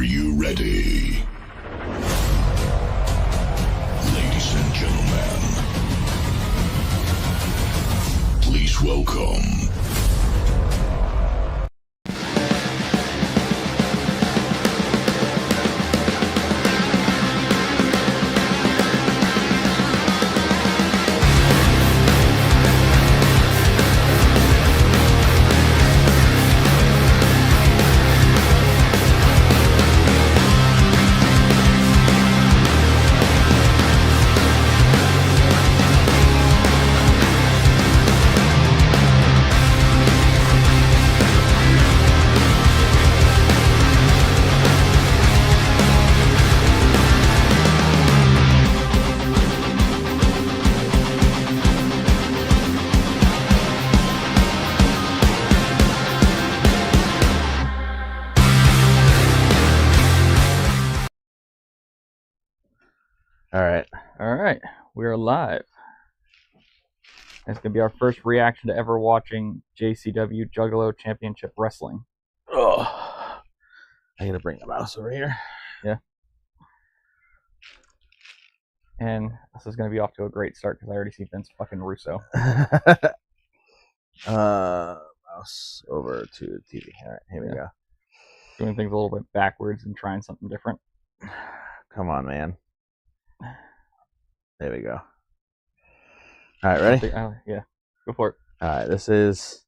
Are you ready? Ladies and gentlemen, please welcome All right, we're live. It's gonna be our first reaction to ever watching JCW Juggalo Championship Wrestling. Oh, I gotta bring the mouse over here. Yeah. And this is gonna be off to a great start because I already see Vince fucking Russo. Mouse over to the TV. All right, here we go. Doing things a little bit backwards and trying something different. Come on, man. There we go. All right, ready? Yeah, go for it. All right, this is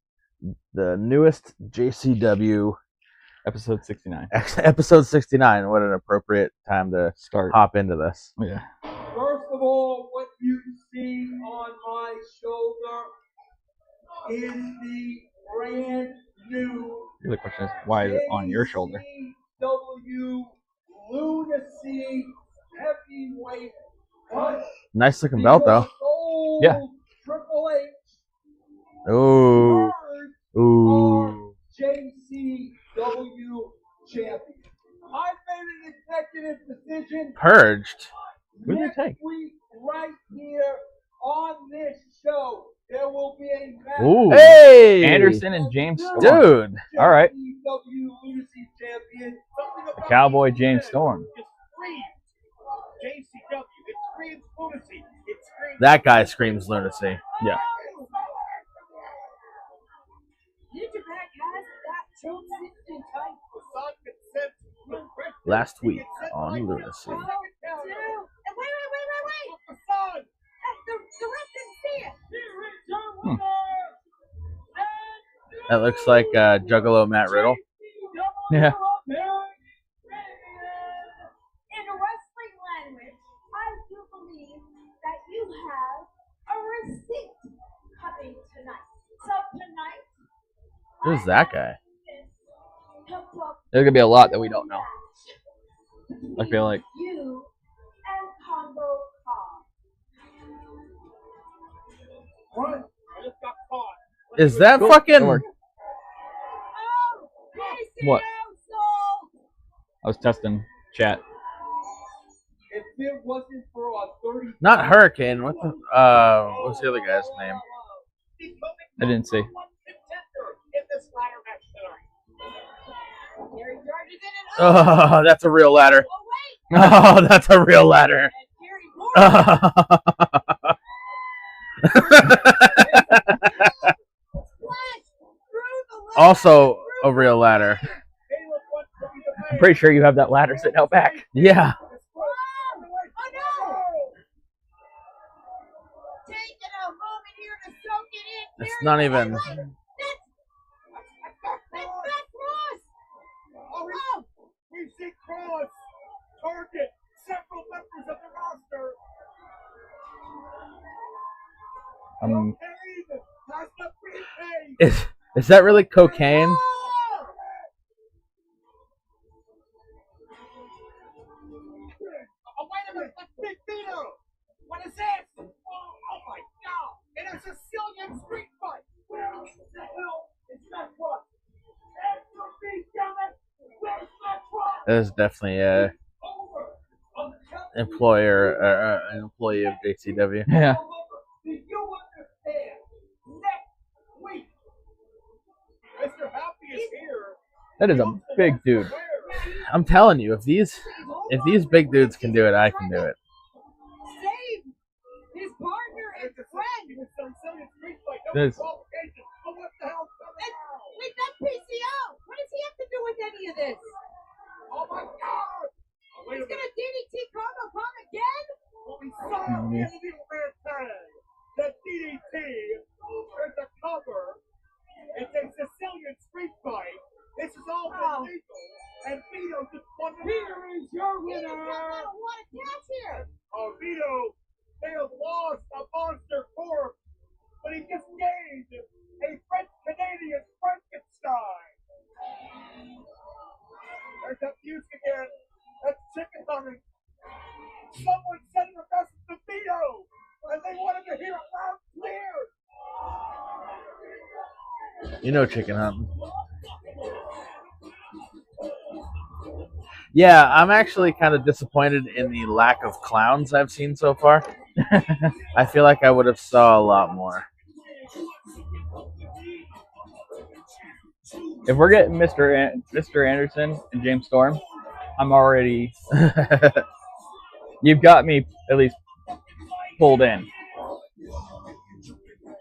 the newest JCW Episode 69. episode 69. What an appropriate time to Start. hop into this. Yeah. First of all, what you see on my shoulder is the brand new The other question is, why is it on your shoulder? JCW Lunacy Heavyweight Punch. Nice looking belt, though. Yeah. Triple H. Ooh. Third Ooh. JCW champion. I made an executive decision. Purged. Who did they Next take? week, right here on this show, there will be a match. Ooh. Hey! Anderson and James Storm. Dude. All right. JCW Lunacy champion. The Cowboy James Storm. JCW. It screams lunacy. It screams That guy screams lunacy. Yeah. Last week on Lunacy. Wait. That looks like Juggalo Matt Riddle. Yeah. In wrestling language, I do believe that you have a receipt coming tonight. So tonight, Who's that guy? There's gonna be a lot that we don't know. I feel like. You and Combo Kong. Run. I just got caught. Is that Cool. fucking... Don't worry. Oh, What? soul. I was testing chat. If it wasn't for a 30. Not Hurricane. What the... what's the other guy's name? I didn't see. Oh, that's a real ladder. Oh, wait. Oh, that's a real ladder. And Also a real ladder. I'm pretty sure you have that ladder sitting out back. Yeah. Oh, no. Taking a moment here to soak it in. It's not even... That's Ross. Oh, we see Cross target several members of the roster. Cocaine has the briefcase. Is that really cocaine? Oh, wait a minute, that's Big Vito. What is this? Oh my God! In a Sicilian street fight. Where the hell is that Cross? Answer me, damn it! Where's that Cross? That is definitely a an employee of JCW. Yeah. Do you understand? Next week, Mr. Happy is here. That is a big dude. I'm telling you, if these big dudes can do it, I can do it. Save his partner and friend. This- What the hell? We've got PCO. What does he have to do with any of this? Oh my God! He's gonna DDT Cargo Pump again? What we saw in the Little Man tag. The DDT is a cover. It's a Sicilian street fight. This is all illegal. And Vito just won the Peter is your winner. Vito's got a lot of cash here. Oh, Vito, they have lost a monster corpse, but he just gained a French-Canadian Frankenstein. There's that music again. That's chicken hunting. Someone sent a message to Vito, and they wanted to hear it loud and clear. You know, chicken hunting. Yeah, I'm actually kind of disappointed in the lack of clowns I've seen so far. I feel like I would have saw a lot more. If we're getting Mr. Anderson and James Storm, I'm already. You've got me at least pulled in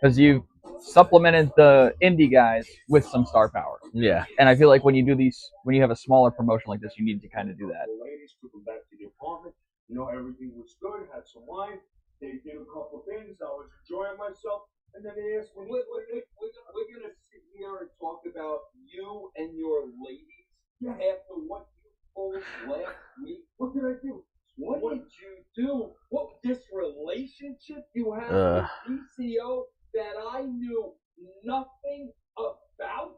because you've supplemented the indie guys with some star power. Yeah. And I feel like when you do these, when you have a smaller promotion like this, you need to kind of do that. The ladies took them back to the apartment. You know, everything was good. Had some wine. They did a couple things. I was enjoying myself. And then they asked me, We're going to sit here and talk about you and your ladies after what you pulled last week. what did I do? What did you do? What this relationship you have with PCO that I knew nothing about?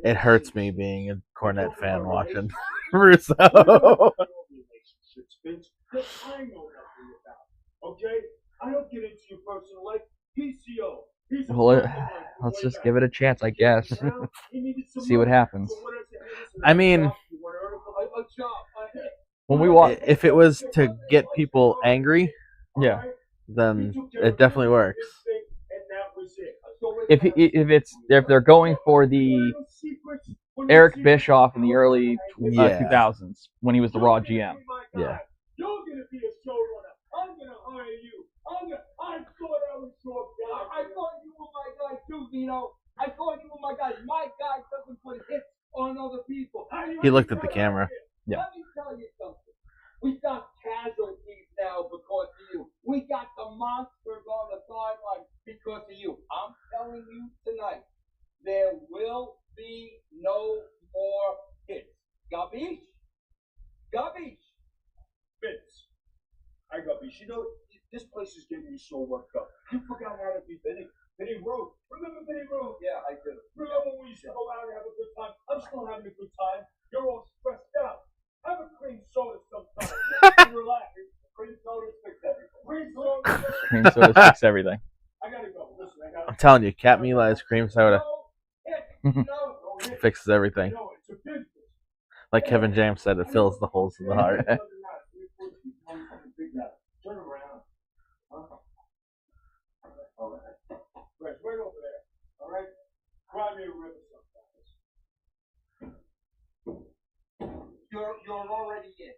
It hurts me being a Cornette fan watching Russo. Relationships, Vince, that I know nothing about. Okay? I don't get into your personal life. PCO. He's a Well, friend of mine from let's way just back. give it a chance, I guess. Now, he needed some See what money. happens. So what I said, hey, listen, I mean, you want an article? A job, a hit. When we watch, if it was to get people angry, yeah. then it definitely works. If they're going for the Eric Bischoff in the early 2000s when he was the Raw GM. Yeah. You're gonna be a showrunner. I'm gonna hire you. I thought I was your guy. I thought you were my guy too, Vito. I thought you were my guy. My guy doesn't put hits on other people. He looked at the camera. Yeah. Let me tell you something. We've got casualties now because of you. We got the monsters on the sideline because of you. I'm telling you tonight, there will be no more hits. Gabish? Gabish? Vince, I got you. You know, this place is getting me so worked up. You forgot how to be Benny Road. Remember Benny Road? Yeah, I do. Remember when we used to go out and have a good time? I'm still having a good time. You're all stressed out. Have a cream soda sometime. And relax. Cream soda fix everything. Cream soda fix everything. I gotta go. Listen, I gotta I'm telling you, Cat Mila's cream soda no, fixes everything. no, it's a business. Like Kevin James said, it fills the holes in the heart. Turn around. All right. Right over there. All right. Cry me a river sometimes. You're already in.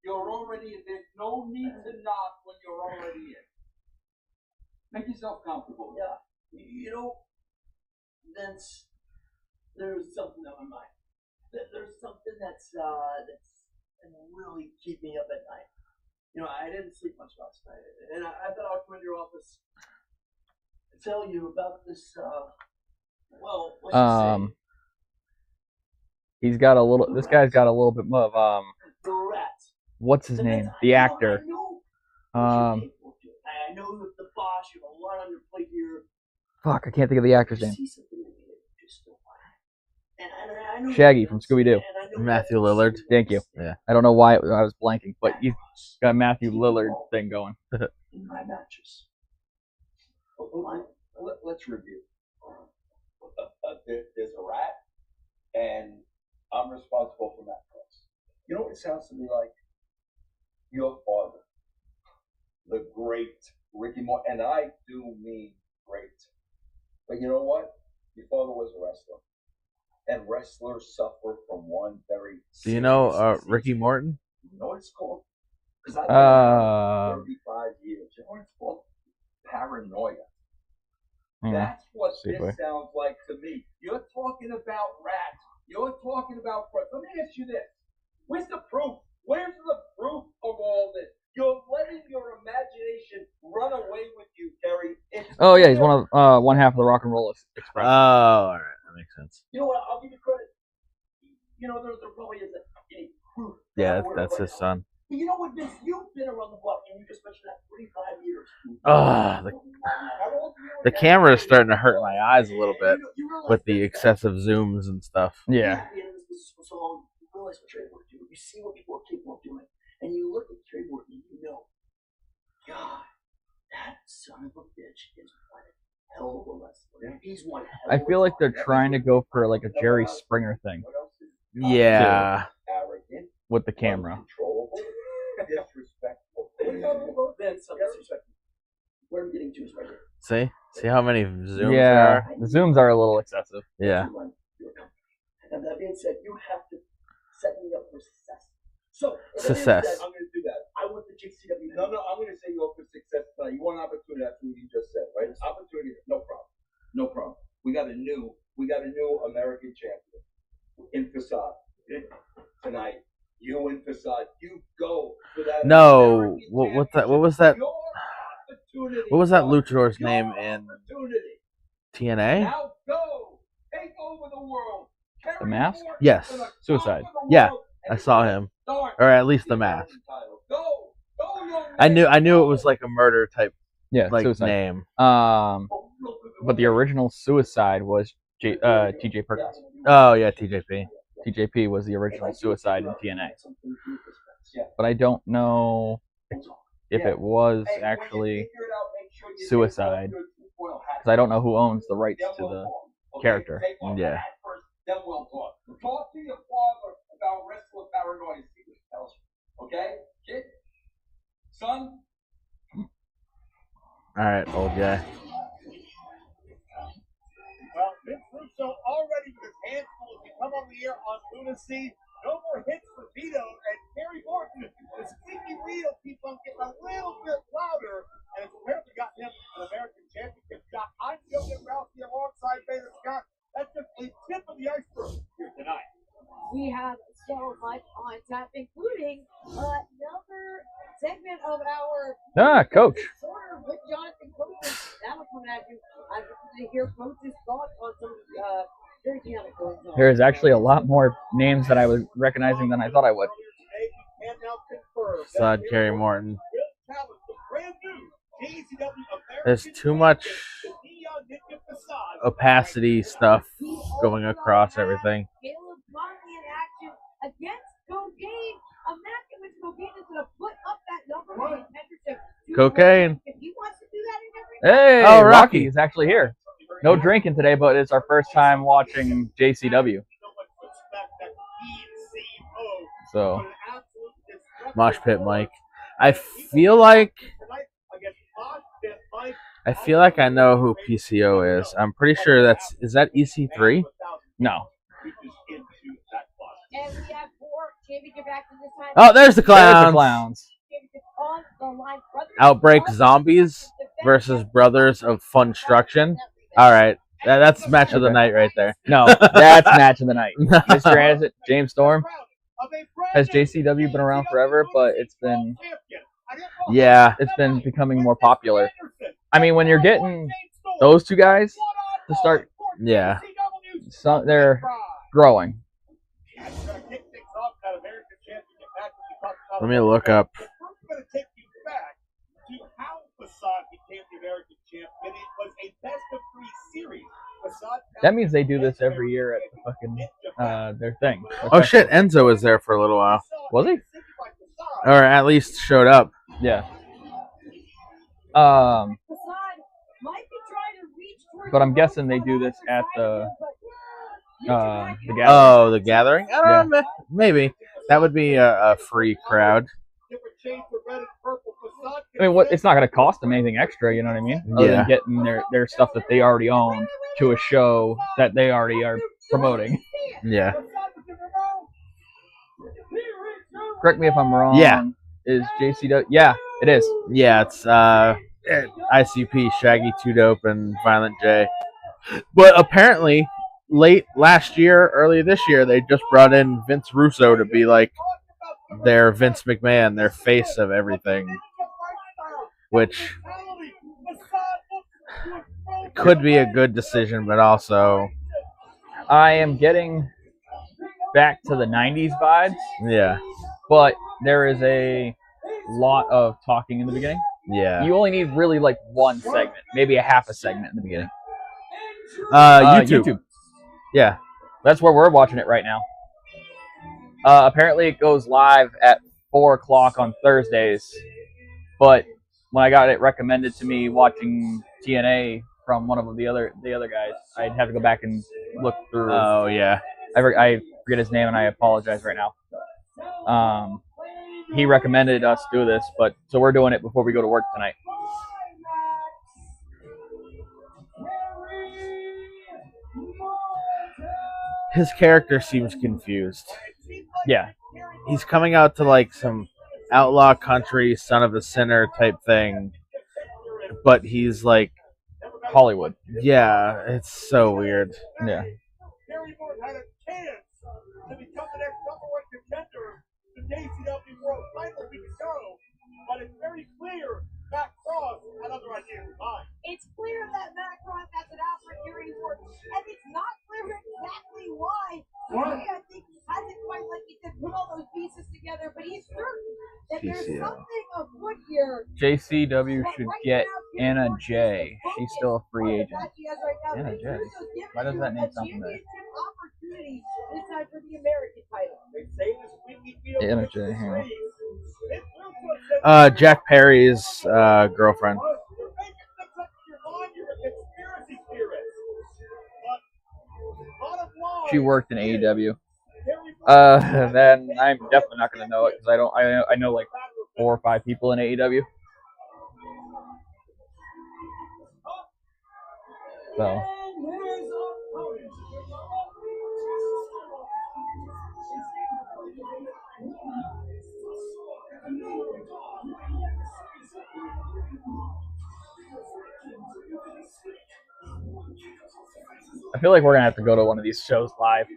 You're already in. There's no need to knock when you're already in. Make yourself comfortable. Yeah, you know, Vince, there's something on my mind. There's something that's gonna really keep me up at night. You know, I didn't sleep much last night, and I thought I'd come into your office and tell you about this. Well, let's just say He's got a little. This guy's got a little bit of the rats. what's his name? The actor. I know you're the boss. You have a lot on your plate here. Fuck, I can't think of the actor's You name. see something in me that you just don't like. And I know Shaggy from Scooby-Doo. Matthew Lillard. Thank you. Yeah. I don't know why I was blanking, but you got Matthew Lillard thing going. In my mattress. Let's review. There's a rat, and I'm responsible for that place. You know what it sounds to me like? Your father, the great Ricky Moore, and I do mean great. But you know what? Your father was a wrestler, and wrestlers suffer from one very. Do you know serious Ricky disease. Morton? You know what it's called? Because I've been around 35 years. You know what it's called? Paranoia. That's what see this if sounds like to me. You're talking about rats. You're talking about. Let me ask you this. Where's the proof? Where's the proof of all this? You're letting your imagination run away with you, Kerry. Oh yeah, he's one half of the Rock and Roll Express. Oh, all right, that makes sense. You know what? I'll give you credit. You know, there probably isn't any proof. Yeah, that's his son. But you know what, Vince? You've been around the block, and you just mentioned that 35 years. The camera is starting to hurt my eyes a little bit with the excessive zooms and stuff. Yeah. So long, you realize what Trey Ward do. You see what people are capable of doing, and you look at Trey Ward and you know, God, that son of a bitch is one hell of a wrestler. He's one hell I of a feel like they're wrestler. trying to go for like a Jerry Springer thing Yeah. Arrogant, with the camera. uncontrollable, disrespectful. Vince, I'm disrespectful. Where I'm getting to is right here. See how many zooms there Yeah, are? the zooms are a little excessive. Yeah. And that being said, you have to set me up for success. So, Success. I'm going to do that. I want the JCW. No, I'm going to say you up for success tonight. You want an opportunity. That's what you just said, right? Opportunity. No problem. No problem. We got a new American champion in Facade tonight. You in Facade. You go for that. No, American what championship. was that? Your opportunity, What was that son. luchador's Your name in opportunity. TNA? Now go. Take over the world. The Mask? Yes. Suicide. Yeah, I saw him, or at least the mask. I knew it was like a murder type Yeah, like Suicide. name. But the original Suicide was TJ Perkins. Oh yeah, TJP. TJP was the original Suicide in TNA. But I don't know if it was actually Suicide, because I don't know who owns the rights to the character. Yeah. Then we'll talk. Talk to your father about wrestler paranoia. See what he tells you. Okay, kid, son. All right, old guy. Well, Vince Russo already with his hands full as we come on the air on Lunacy. No more hits for Vito, and Kerry Morton, the squeaky wheel keeps on getting a little bit louder, and it's apparently got him an American Championship shot. I'm Joe Rousey alongside Bader Scott. That's just a tip of the iceberg here tonight. We have so much on tap, including another segment of our Coach. Corner with Jonathan Copeland. That'll come at you. I want to hear Coach's thoughts on some very dynamic goings on. There's actually a lot more names that I was recognizing than I thought I would. Sod Kerry Morton. There's too much opacity stuff going across everything. Caleb Conley in action against Cocaine. A match in which Cocaine is going to put up that number one contendership. Cocaine. If he wants to do that in every Hey, Oh, Rocky Rocky. is actually here. No drinking today, but it's our first time watching JCW. So, Mosh Pit Mike. I feel like I know who PCO is. I'm pretty sure is that EC3? no. and we have 4 championship actions this time. Oh, there's the There's clowns. the clowns. Championship on the line. Brothers Outbreak of Zombies versus Brothers of Funstruction. All right, that's match of the night right there. No, that's match of the night. Mr. Anderson, James Storm. Has JCW been around forever, but it's been becoming more popular. I mean, when you're getting those two guys to start, Yeah. they're growing. Let me look up. I'm going to take you back to how Facade became the American champ, and it was a best-of-3 series. Facade That means they do this every year at the fucking their thing. Oh shit, Enzo was there for a little while, Was he? or at least showed up. Yeah. Facade might be trying to reach towards But I'm the guessing they ropes do this on at the gathering. Oh, the gathering? I don't know. Maybe that would be a free crowd. I mean, it's not going to cost them anything extra, you know what I mean? Other Yeah. than getting their stuff that they already own to a show that they already are promoting. Yeah. Correct me if I'm wrong. Yeah. Is JCW? Yeah, it is. Yeah, it's ICP, Shaggy, Two Dope, and Violent J. But apparently, late last year, early this year, they just brought in Vince Russo to be like their Vince McMahon, their face of everything, which could be a good decision, but also, I am getting back to the 90s vibes, yeah, but there is a lot of talking in the beginning. yeah. You only need really like one segment, maybe a half a segment in the beginning. YouTube. Yeah. That's where we're watching it right now. Apparently it goes live at 4 o'clock on Thursdays, but when I got it recommended to me watching TNA from one of the other guys, I'd have to go back and look through. Oh, yeah. I forget his name and I apologize right now. He recommended us do this, but so we're doing it before we go to work tonight. His character seems confused. Yeah. He's coming out to like some outlaw country, son of a sinner type thing, but he's like Hollywood. Yeah, it's so weird. Yeah. Terry Ford had a chance to become the next number one contender to JCW World Title week ago, but it's very clear Matt Cross had other ideas in mind. It's clear that Matt Cross has an out for Terry Ford, and it's not clear exactly why. Terry, I think, hasn't quite, like he said, put all those pieces together, but he's certain that there's something afoot here. JCW should get Anna J. She's still a free agent. Anna J. Why does that name sound familiar? Anna J. Hang on. Jack Perry's girlfriend. She worked in AEW. Then I'm definitely not going to know it because I know like 4 or 5 people in AEW. So. I feel like we're going to have to go to one of these shows live.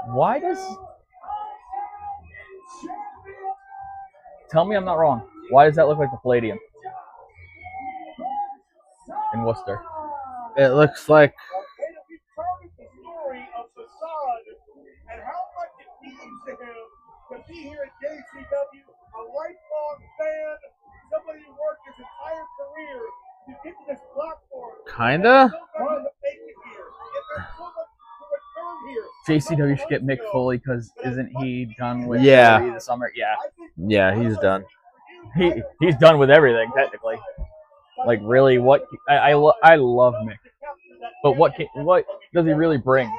Why does... Tell me I'm not wrong. Why does that look like the Palladium in Worcester? It looks like... And how much it means to him to be here at JCW, a lifelong fan, somebody who worked his entire career to get to this platform. Kinda? JCW should get Mick Foley because isn't he done with the summer? Yeah. Yeah, he's done. He's done with everything technically. Like really, what I love Mick, but what does he really bring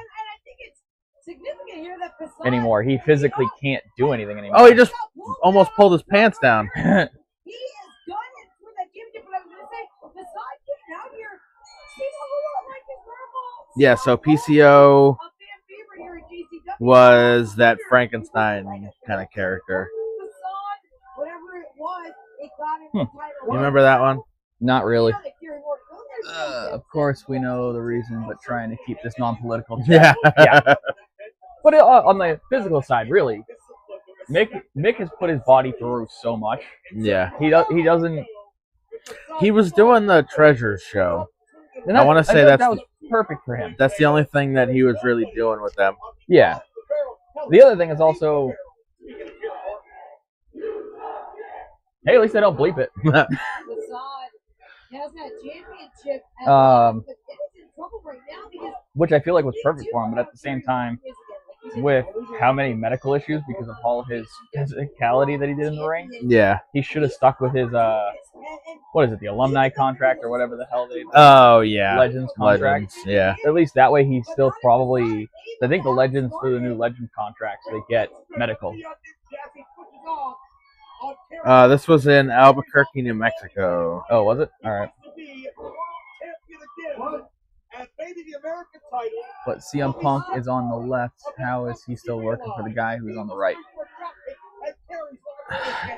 anymore? He physically can't do anything anymore. Oh, he just almost pulled his pants down. He is done it for that championship, but I was going to say, besides getting out here, he's a whole lot like his grandma. Yeah, so PCO was that Frankenstein kind of character. Whatever it was, it got him the title. You remember that one? Not really. Of course, we know the reason, but trying to keep this non-political. Yeah. Yeah. But on the physical side, really, Mick has put his body through so much. Yeah. He doesn't. He was doing the Treasures show. And I want to say that was perfect for him. That's the only thing that he was really doing with them. Yeah. The other thing is also, hey, at least I don't bleep it. Which I feel like was perfect for him, but at the same time, with how many medical issues because of all his physicality that he did in the ring, yeah, he should have stuck with his what is it, the alumni contract or whatever the hell they Oh yeah, Legends contract. Legends. Yeah. At least that way he's still probably. I think the Legends through the new Legends contracts they get medical. This was in Albuquerque, New Mexico. Oh, was it? All right. But CM Punk is on the left. How is he still working for the guy who's on the right?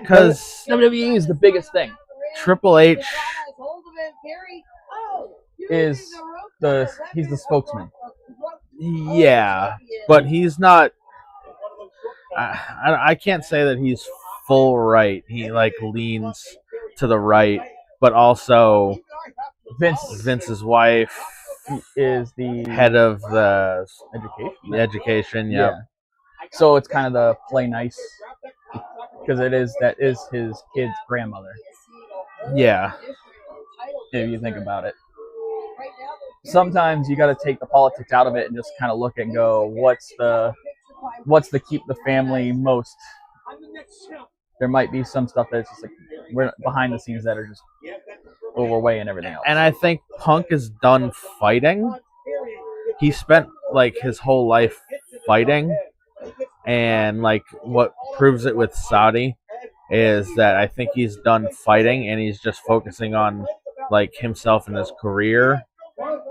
Because WWE is the biggest thing. Triple H Is he's the spokesman. Yeah, but he's not. I can't say that he's full right. He like leans to the right, but also Vince's wife is the head of the education. Education, yeah. So it's kind of the play nice because that is his kid's grandmother. Yeah. If you think about it. Sometimes you got to take the politics out of it and just kind of look and go, what's the keep the family most? There might be some stuff that's just like we're behind the scenes that are just overweight and everything else. And I think Punk is done fighting. He spent like his whole life fighting, and like what proves it with Saudi is that I think he's done fighting and he's just focusing on like himself and his career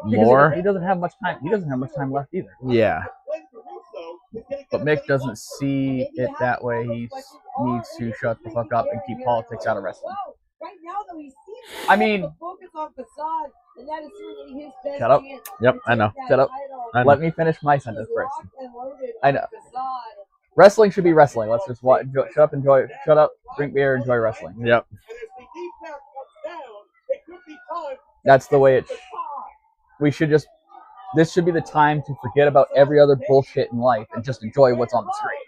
more. He doesn't have much time. He doesn't have much time left either. Yeah. But Mick doesn't see it that way. He needs to shut the fuck up and keep politics out of wrestling. I mean, shut up. Yep, I know. Shut up. I know. Let me finish my sentence first. I know. Wrestling should be wrestling. Let's just shut up, drink beer, enjoy wrestling. Yep. That's the way this should be the time to forget about every other bullshit in life and just enjoy what's on the screen.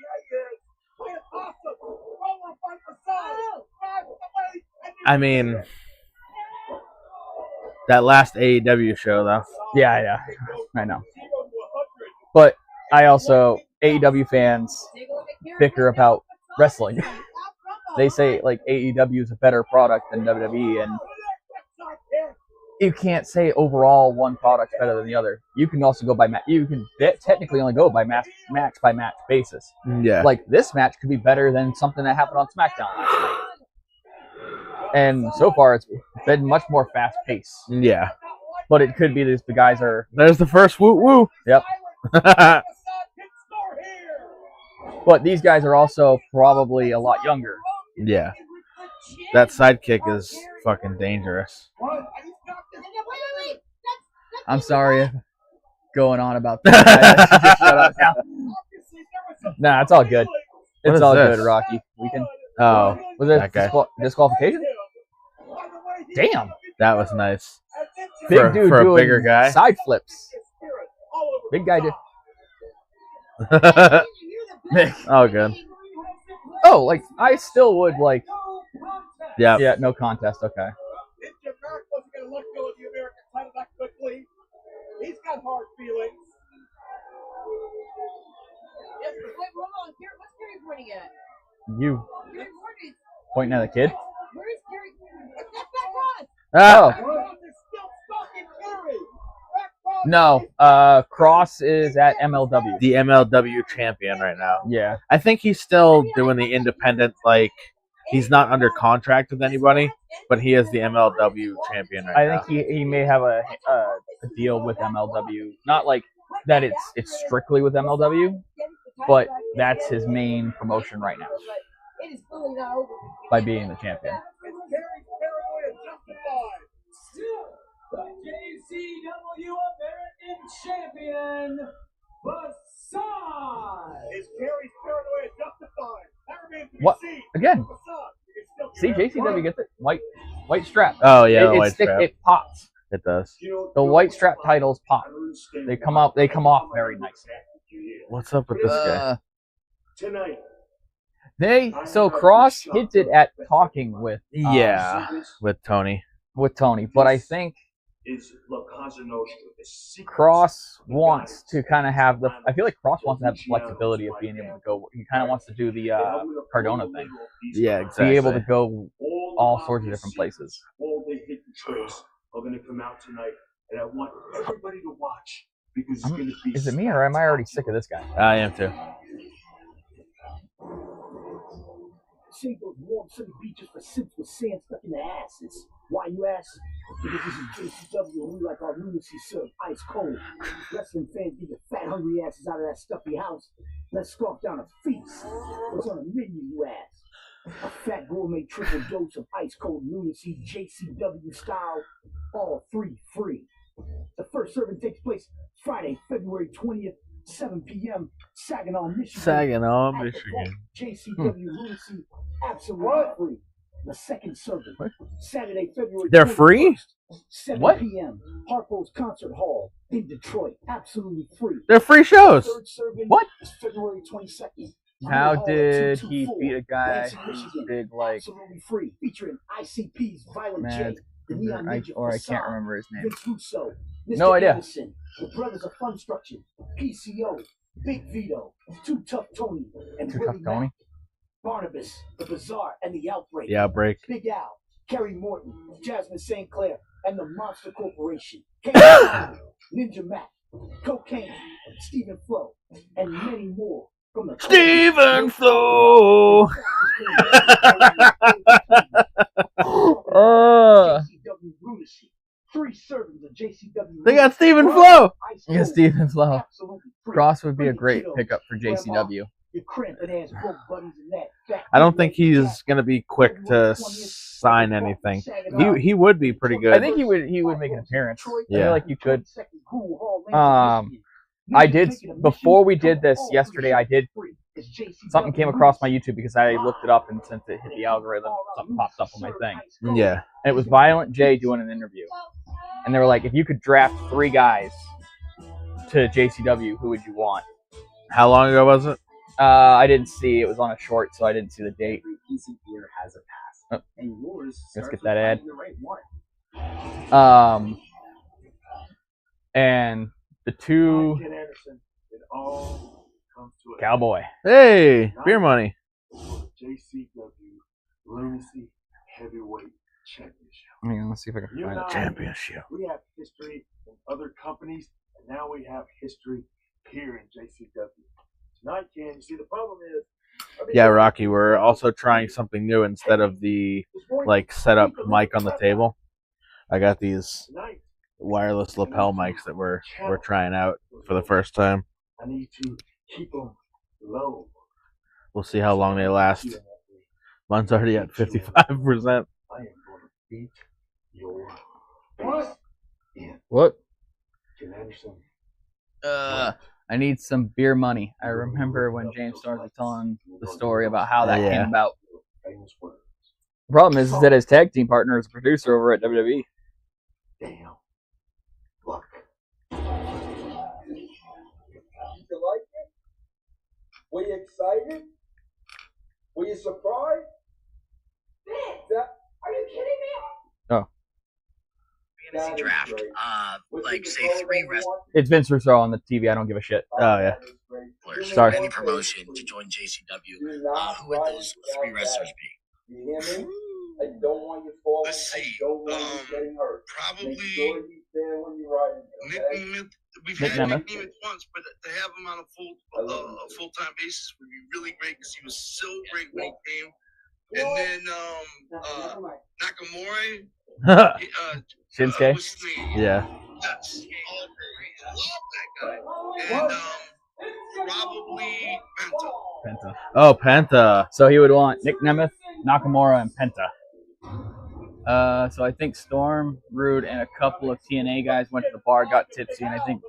I mean, that last AEW show, though. Yeah, I know. But I also, AEW fans bicker about wrestling. They say, like, AEW is a better product than WWE, and you can't say overall one product's better than the other. You can also go by you can technically only go by match by match basis. Yeah. Like this match could be better than something that happened on SmackDown last night. And so far it's been much more fast paced. Yeah. But it could be that the guys are. There's the first woo woo. Yep. But these guys are also probably a lot younger. Yeah. That sidekick is fucking dangerous. I'm sorry going on about that. Just shut up now. Nah, it's all good. What It's is all this? good, Rocky. We can. Oh, Was it that guy. disqualification? Damn. That was nice. Big dude for a doing bigger guy. side flips. Big guy did. Oh, good. Oh, like I still would like. Yeah. Yeah, no contest. Okay. He's got hard feelings. What's Kerry pointing at? You pointing at a kid? Where is Kerry? That's Oh Cross is still stuck in Kerry. no. Cross is at MLW. The MLW champion right now. Yeah. I think he's still doing the independent, like, he's not under contract with anybody, but he is the MLW champion right now. I think he may have a deal with MLW. Not like that. It's strictly with MLW, but that's his main promotion right now by being the champion. JCW American Champion, Facade. Is Kerry's paranoia justified? That remains to be What? seen. Again? Facade is still See, JCW gets it. White strap. Oh, yeah, the white stick, strap. It pops. It does. The white strap titles pop. They come off very nicely. What's up with this guy? Tonight. So Cross hinted at talking with Yeah, with Tony. Tony, but I think is La Casa Nostra. The secret Cross wants to kind of have the. I feel like Cross wants to have the flexibility of being able to go. He kind of wants to do the Cardona thing. Yeah, exactly. Be able to go all sorts of different places. All the hidden tricks are going to come out tonight, and I want everybody to watch because it's going to be. Is it me or am I already sick of this guy? I am too. Save those warm sunny beaches for simps with sand stuck in their asses. Why, you ask? Because this is JCW and we like our lunacy served ice cold. Wrestling fans get your fat hungry asses out of that stuffy house. Let's scarf down a feast. What's on the menu, you ask? A fat gourmet triple dose of ice cold lunacy JCW style, all free. The first serving takes place Friday, February 20th, 7 p.m. Saginaw, Michigan. Saginaw, Michigan. JCW lunacy, absolutely free. The second serving, Saturday, February. They're free? 7 What? p.m. Harpo's Concert Hall in Detroit, absolutely free. They're free shows. Third serving What? is February 22nd. How Hall did 224, he beat a guy Lansing, who's Michigan. big like Absolutely free, featuring ICP's Violent Mad J, the Neon Ninja or I Facade, can't remember his name. Vince Russo, Mr. No idea. Anderson, the Brothers of Fun Structure, PCO, Big Vito, Too Tough Tony, and Too Willie Tough Tony? Mack, Barnabas, The Bizarre, and The Outbreak. The Outbreak. Big Al, Kerry Morton, Jasmine St. Clair, and the Monster Corporation. Ninja Mac, Cocaine, Stephen Flo, and many more. From the Stephen Flo. JCW lunacy. 3 servings of JCW. They got Stephen Flo. Yeah, Stephen Flo. Absolutely free. Cross would be a Free great kiddos, pickup for JCW. your cramping ass broke buddies and that fat I don't think he's gonna be quick to sign anything. He would be pretty good. I think he would make an appearance. I Yeah. feel like you could. I did before we did this yesterday. I did something came across my YouTube because I looked it up and since it hit the algorithm, something popped up on my thing. Yeah. And it was Violent J doing an interview, and they were like, "If you could draft 3 guys to JCW, who would you want?" How long ago was it? I didn't see. It was on a short, so I didn't see the date. Every piece of gear has a past, Oh. and yours Let's starts get with that ad. finding the right one. And the 2 Ken Anderson, it all comes to a Cowboy. Hey, beer money. JCW Lunacy Heavyweight Championship. Hang on, let's see if I can You find and it. I, Championship. we have history in other companies, and now we have history here in JCW. Tonight, Ken, you see the problem is. Yeah, Rocky, we're also trying something new instead of the like set up mic on the table. I got these Tonight, wireless lapel mics that we're trying out for the first time. I need to keep them low. We'll see how long they last. Mine's already at 55%. I am going to beat your What? What? Ken Anderson. I need some beer money. I remember when James started telling the story about how that came about. Famous words. The problem is that his tag team partner is a producer over at WWE. Damn. Luck. You like it? Were you excited? Were you surprised? Are you kidding me? Fantasy draft. Like say 3 wrestlers. It's Vince Russo on the TV. I don't give a shit. Oh, yeah. Sorry. Any promotion to join JCW. Who would those 3 wrestlers be? You hear me? I don't want you falling. Let's see. I don't want you getting hurt. Probably Make sure he's there when you're riding. Nick Okay? Nemeth. We've Nick had Nemeth. Nick Nemeth once, but to have him on a full-time basis would be really great because he was so great when he came. And then Nakamura. Shinsuke? What's his name? Yeah. Yes. I love that guy. And probably Penta. Penta. Oh, Penta. So he would want Nick Nemeth, Nakamura, and Penta. So I think Storm, Rude, and a couple of TNA guys went to the bar, got tipsy, and I think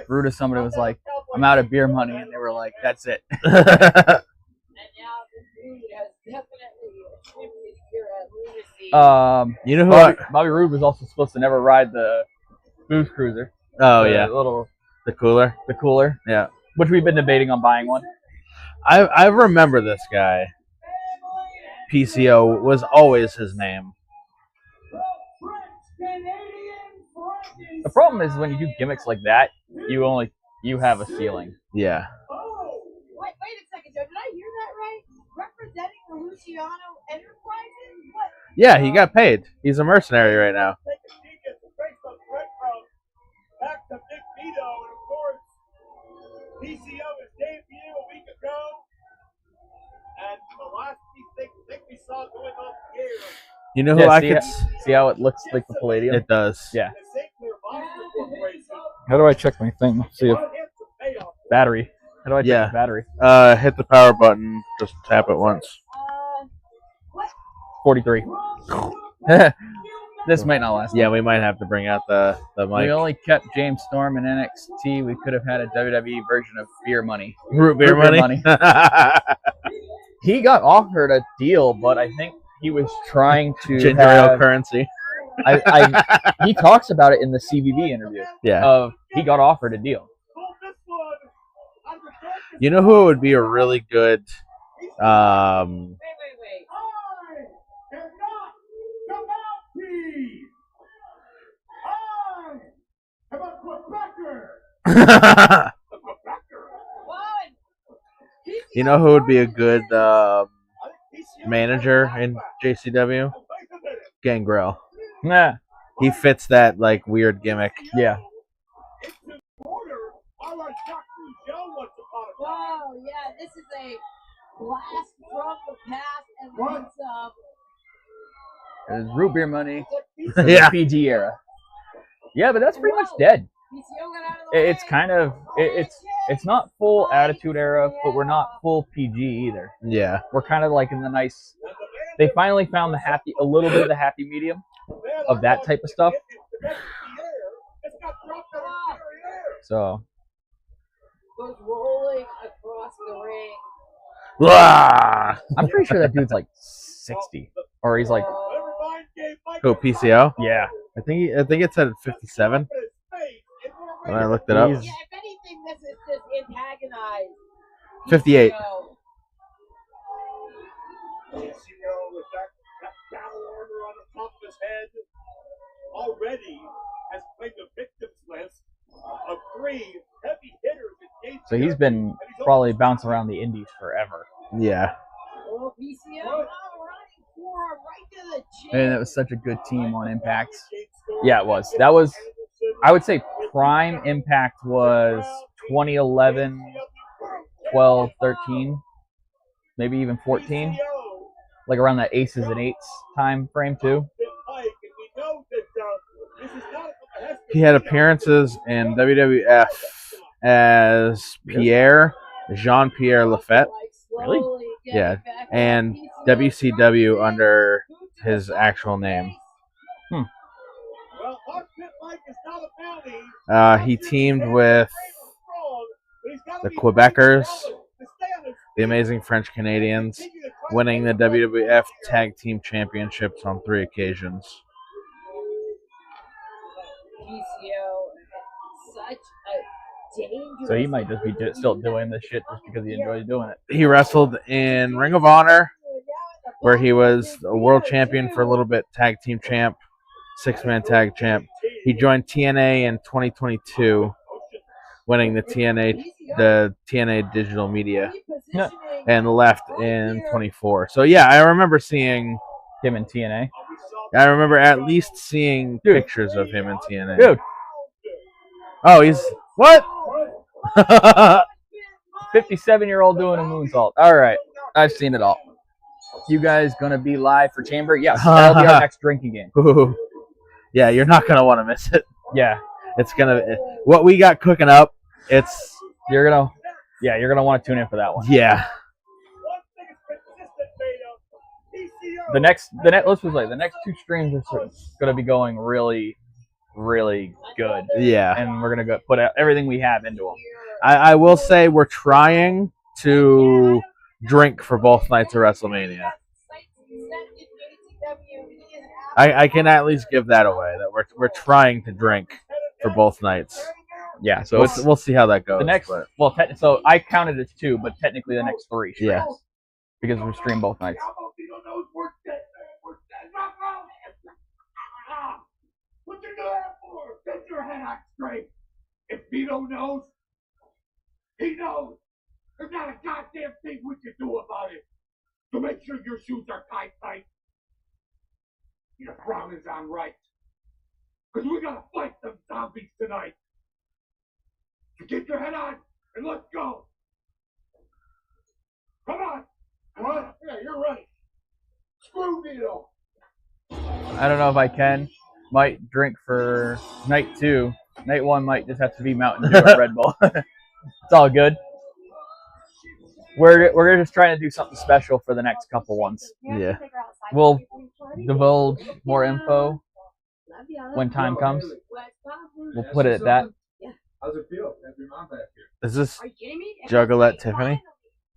Rude or somebody was like, "I'm out of beer money," and they were like, "That's it." And now the dude has definitely attempted here at Lunacy. You know who? Bobby Roode was also supposed to never ride the Booze Cruiser. Oh, The yeah. the cooler. cooler. Yeah. Which we've been debating on buying one. I remember this guy. PCO was always his name. The problem is when you do gimmicks like that, you have a ceiling. Yeah. Wait a second, Joe. Did I hear that right? Representing the Luciano Enterprises? What? Yeah, he got paid. He's a mercenary right now. Back to Big Vito, and of course, PCO is debut a week ago. And the last piece think we saw going off the air. You know who I see could? See how it looks like the Palladium? It does. Yeah. The St. Clair Monster Corporation. How do I check my thing? See if Handsome payoff. battery. How do I check Yeah. the battery? Hit the power button. Just tap it once. What? 43. This might not last. Yeah, we might have to bring out the mic. We only kept James Storm in NXT. We could have had a WWE version of Beer Money. Root beer money. He got offered a deal, but I think he was trying to Ginger ale have, currency. he talks about it in the CVV interview. Yeah. He got offered a deal. You know who would be a really good Wait. I cannot come out, please. I am a Quebecer. You know who would be a good manager in JCW? Gangrel. Nah. He fits that like weird gimmick. Yeah. Whoa, yeah, this is a blast from the past and then some. It was Root Beer Money. Yeah. PG era. Yeah, but that's pretty much dead. PCO got out of the way. It's kind of it's not full Attitude Era, but we're not full PG either. Yeah. We're kind of like in the nice. They finally found a little bit of the happy medium of that type of stuff. So. Goes rolling across the ring. Blah! I'm pretty sure that dude's like 60, or he's like. Who, PCO? Yeah. I think it said 57. When I looked it up. Yeah, if anything, this is just antagonized. 58. PCO with that battle armor on the top of his head already has played the victims list of 3 heavy hitters in JCW. So he's been probably bouncing around the indies forever. Yeah. Oh, PCO now running for right to the chin. And it was such a good team on Impact. Yeah, it was. That was, I would say, prime Impact was 2011, 12, 13, maybe even 14. Like around that Aces and Eights time frame too. He had appearances in WWF as Pierre, Jean-Pierre Lafette. Really? Yeah. And WCW under his actual name. He teamed with the Quebecers, the Amazing French Canadians, winning the WWF Tag Team Championships on 3 occasions. PCO, such a dangerous. So he might just be still doing this shit just because he enjoys doing it. He wrestled in Ring of Honor, where he was a world champion for a little bit, tag team champ, 6-man tag champ. He joined TNA in 2022, winning the TNA digital media, and left in 24. So yeah, I remember seeing him in TNA. I remember at least seeing pictures of him in TNA. Dude. Oh, he's what? 57-year-old doing a moonsault. All right, I've seen it all. You guys gonna be live for Chamber? Yes, that'll be our next drinking game. Ooh. Yeah, you're not gonna want to miss it. Yeah, it's gonna. What we got cooking up. You're gonna want to tune in for that one. Yeah. The next 2 streams are gonna be going really, really good. Yeah. And we're gonna put out everything we have into them. I will say we're trying to drink for both nights of WrestleMania. I can at least give that away. That we're trying to drink for both nights. Yeah, so we'll see how that goes. The next, so I counted as 2, but technically the next 3 streams. Yeah. Because we stream both nights. head on straight. If Vito knows, he knows. There's not a goddamn thing we can do about it. So make sure your shoes are tight. Your crown is on right. Because we gotta fight them zombies tonight. So get your head on and let's go. Come on. What? Yeah, you're right. Screw Vito. I don't know if I can. Might drink for night 2. Night 1 might just have to be Mountain Dew or Red Bull. It's all good. We're just trying to do something special for the next couple ones. Yeah. We'll divulge more info when time comes. We'll put it at that. How's it feel? Have your mom back here. Is this Are you kidding me? Juggalette Tiffany?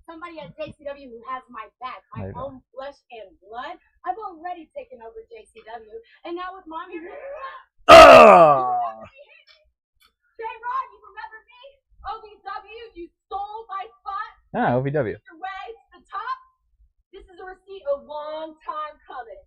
Somebody at JCW who has my back, my own flesh and blood. I've already taken over JCW, and now with mommy. Oh! J-Rod, you remember me? OVW, you stole my spot. Ah, OVW. Your way to the top. This is a receipt of long time coming.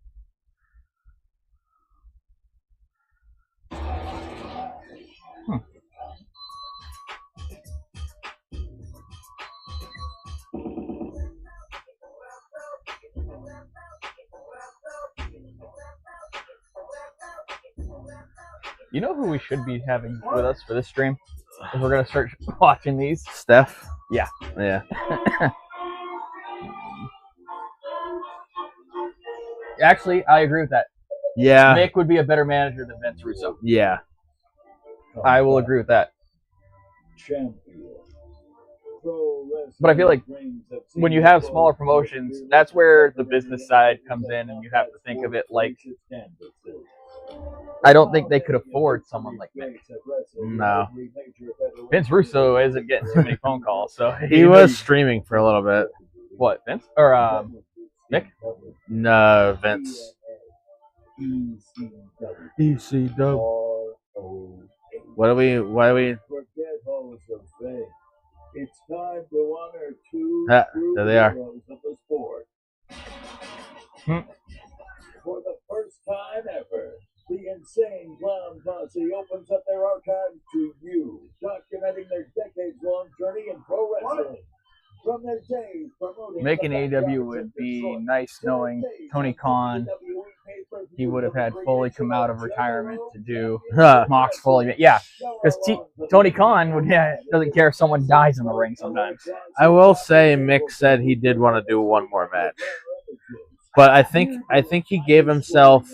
You know who we should be having with us for this stream? If we're gonna start watching these. Steph? Yeah. Yeah. Actually, I agree with that. Yeah. Mick would be a better manager than Vince Russo. Yeah. I will agree with that. But I feel like when you have smaller promotions, that's where the business side comes in, and you have to think of it like, I don't think they could afford someone like Mick. No. Vince Russo isn't getting too many phone calls, so He was streaming for a little bit. What, Vince or Mick? No, Vince. ECW. Why do we? It's time to honor two Ah, there they are. heroes of the sport. For the first time ever, the Insane Clown Posse opens up their archives to you, documenting their decades-long journey in pro wrestling. From their days promoting Making AEW would be nice knowing Tony Khan. He would have had Foley come out of retirement to do Mox Foley. Yeah, because Tony Khan doesn't care if someone dies in the ring sometimes. I will say Mick said he did want to do one more match, but I think he gave himself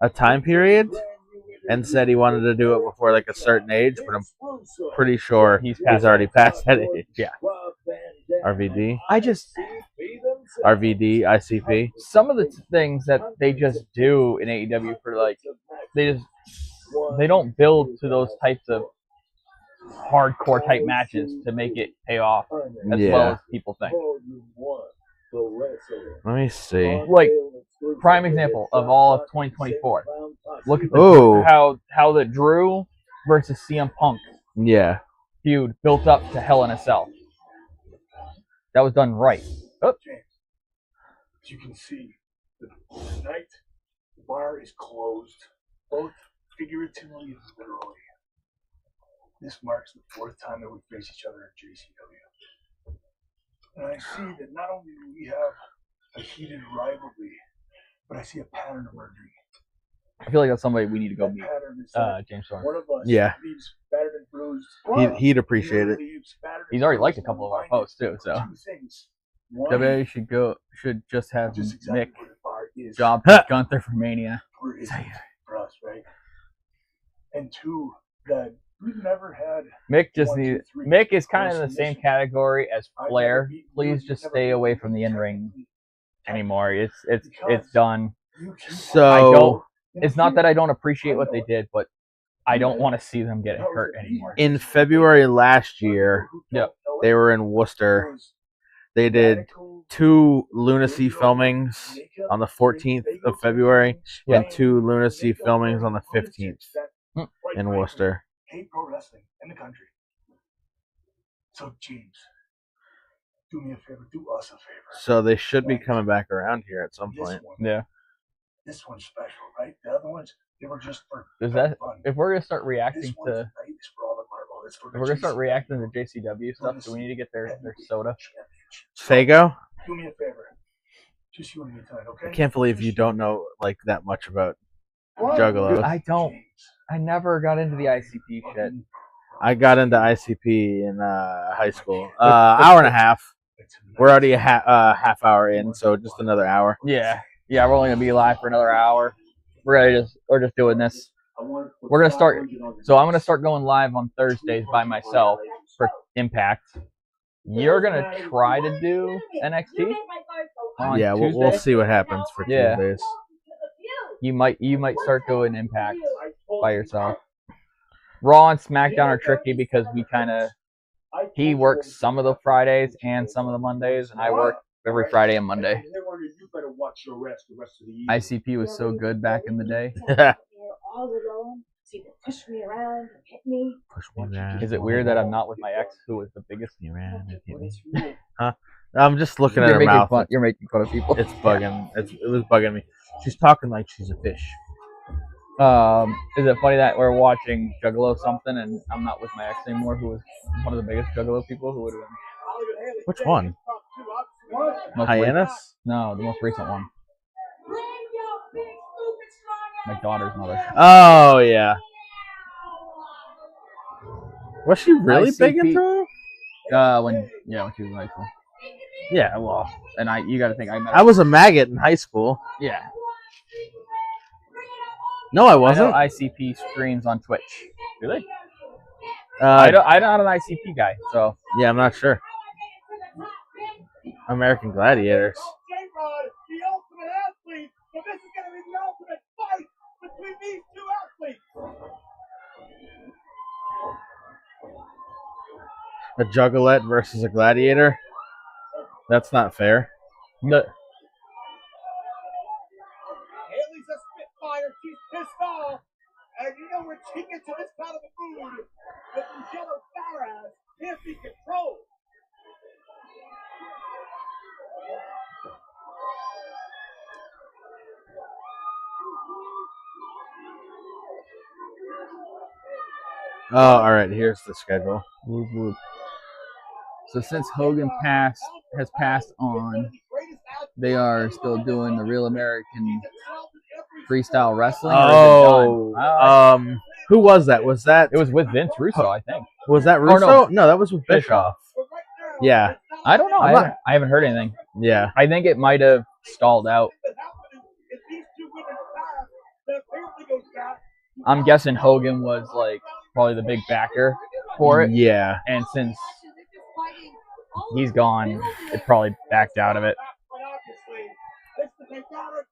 a time period and said he wanted to do it before like a certain age. But I'm pretty sure he's already past that age. Yeah. RVD, ICP. Some of the things that they just do in AEW for like, they don't build to those types of hardcore type matches to make it pay off as well as people think. Let me see. Like, prime example of all of 2024. Look at how the Drew versus CM Punk feud built up to Hell in a Cell. That was done right. Oh. James, as you can see, tonight the bar is closed, both figuratively and literally. This marks the 4th time that we face each other at JCW. And I see that not only do we have a heated rivalry, but I see a pattern emerging. I feel like that's somebody we need to go That meet. pattern is James Storm. one of us leaves battered and bruised. He'd appreciate it. He's already liked a couple of our posts too, so WWE should just have Mick job Gunther for Mania. For us, right? And 2, that we've never had. Mick is kind of in the same category as Flair. Please just stay away from the in-ring anymore. It's done. So it's not that I don't appreciate what they did, but I don't want to see them getting hurt anymore. in February last year, they were in Worcester. They did 2 Lunacy filmings on the 14th of February and 2 Lunacy filmings on the 15th in Worcester. Hate pro wrestling in the country. So James, do me a favor, do us a favor. So they should be coming back around here at some point. Yeah. This one's special, right? The other ones, they were just for Does that fun. if we're gonna start This reacting one's to right, it's for all the marble. It's for if the we're gonna start JCW reacting to JCW stuff, do we need to get their soda? championship. Fago? Do me a favor. Just you and me tonight, okay? I can't believe you don't know like that much about Dude, Juggalos. I never got into the ICP shit. I got into ICP in high school. Hour and a half. We're already a half hour in, so just another hour. Yeah, we're only gonna be live for another hour. We're just doing this. We're gonna start. So I'm gonna start going live on Thursdays by myself for Impact. You're gonna try to do NXT on Yeah, Tuesday? we'll see what happens for Yeah. Tuesdays. You might start doing Impact by yourself. Raw and SmackDown are tricky because he works some of the Fridays and some of the Mondays, and I work every Friday and Monday. ICP was so good back in the day. All alone, so you can push me around, hit me. Push me around. Is it weird that I'm not with my ex, who was the biggest? Huh? I'm just looking at her mouth. You're making fun of people. It's bugging. It was bugging me. She's talking like she's a fish. Is it funny that we're watching Juggalo something and I'm not with my ex anymore, who was one of the biggest Juggalo people? Who would have been? Which one? Most Hyenas? recent- No, the most recent one. My daughter's mother. Oh yeah. Was she really big ICP. into him? When she was in high school. Yeah, well, And you got to think I met. I was a maggot in high school. Yeah. No, I I know wasn't. ICP streams on Twitch. Do they? I'm I'm not an ICP guy, so yeah, I'm not sure. American Gladiators. J-Rod, the ultimate athlete. So this is going to be the ultimate fight between these two athletes. A juggalette versus a gladiator. That's not fair. no, Haley's a spitfire. She's pissed off. And you know when she gets in this kind of a mood, the Mugello Farras can't be controlled. Oh, all right. Here's the schedule. whoop, whoop. So since Hogan has passed on, they are still doing the Real American Freestyle Wrestling. Or is it done? Who was that? Was that It was with Vince Russo, I think. was that Oh, Russo? no. No, that was with Bischoff. Yeah, I don't know. I haven't heard anything. yeah. I think it might have stalled out. I'm guessing Hogan was like probably the big backer for it, Yeah. and since he's gone, it probably backed out of it. This is a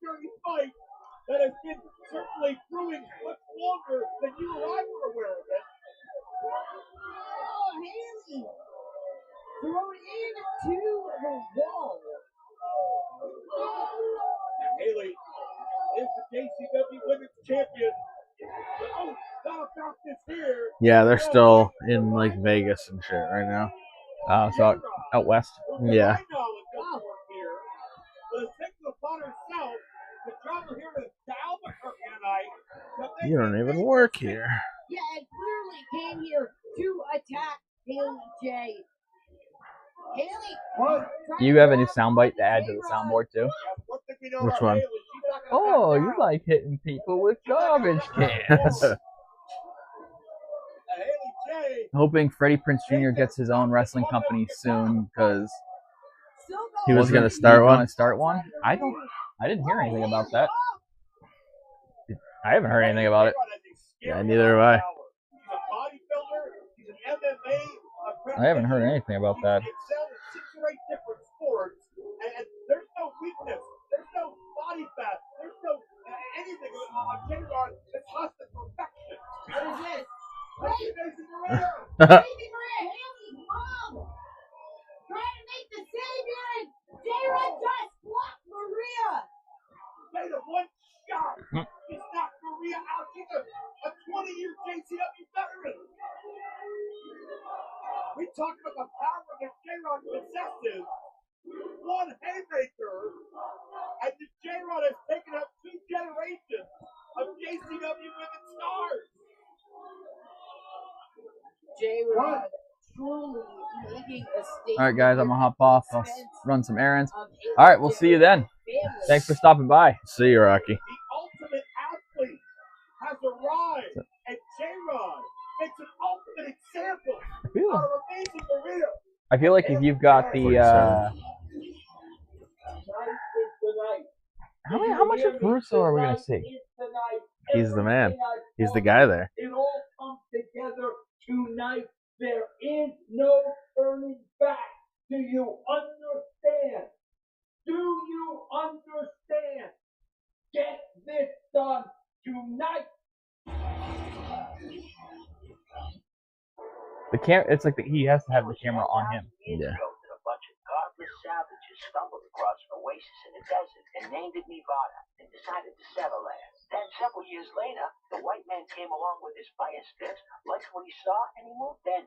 dirty fight that has been certainly brewing much longer than you or I were aware of it. Oh, Haley! Thrown into the wall. And Haley is the JCW Women's Champion. But, oh, not about this here. Yeah, they're still in like Vegas and shit right now. So out west. Yeah. My knowledge doesn't work here. But it's taken upon herself to travel here to Albuquerque tonight. You don't even work here. Yeah, and clearly came here to attack Haley J. Haley. You have a new soundbite to add to the soundboard too. Which one? Oh, you like hitting people with garbage cans. Hoping Freddie Prinze Jr. gets his own wrestling company soon because He was gonna start one. Start one? I didn't hear anything about that. I haven't heard anything about it. Yeah, neither have I. I haven't heard anything about that. Excelled in 6 or 8 different sports, and there's no weakness, there's no body fat, there's no anything on J-Rod that's less than perfection. What is this? Baby Maria! Baby Maria, Haley's mom! Trying to make the save here, and J-Rod just blocked Maria! Made a one shot! He's knocked Maria out. She's a 20-year JCW veteran! We talked about the power that J-Rod possesses. One haymaker, And the J-Rod has taken up 2 generations of JCW women stars. J-Rod truly making a statement. All right, guys, I'm gonna hop off. I'll run some errands. All right, we'll see you then. Thanks for stopping by. See you, Rocky. The ultimate athlete has arrived, and J-Rod makes an ultimate example out of amazing burrito. I feel like if you've got the how much of Russo are we gonna see? He's the man. He's the guy there. It all comes together tonight. There is no turning back. Do you understand? Do you understand? Get this done tonight. The it's like he has to have the camera on him. Yeah. A bunch of godless savages stumbled across an oasis in the desert and named it Nevada and decided to settle there. Then several years later, the white man came along with his fire sticks, liked what he saw, and he moved in,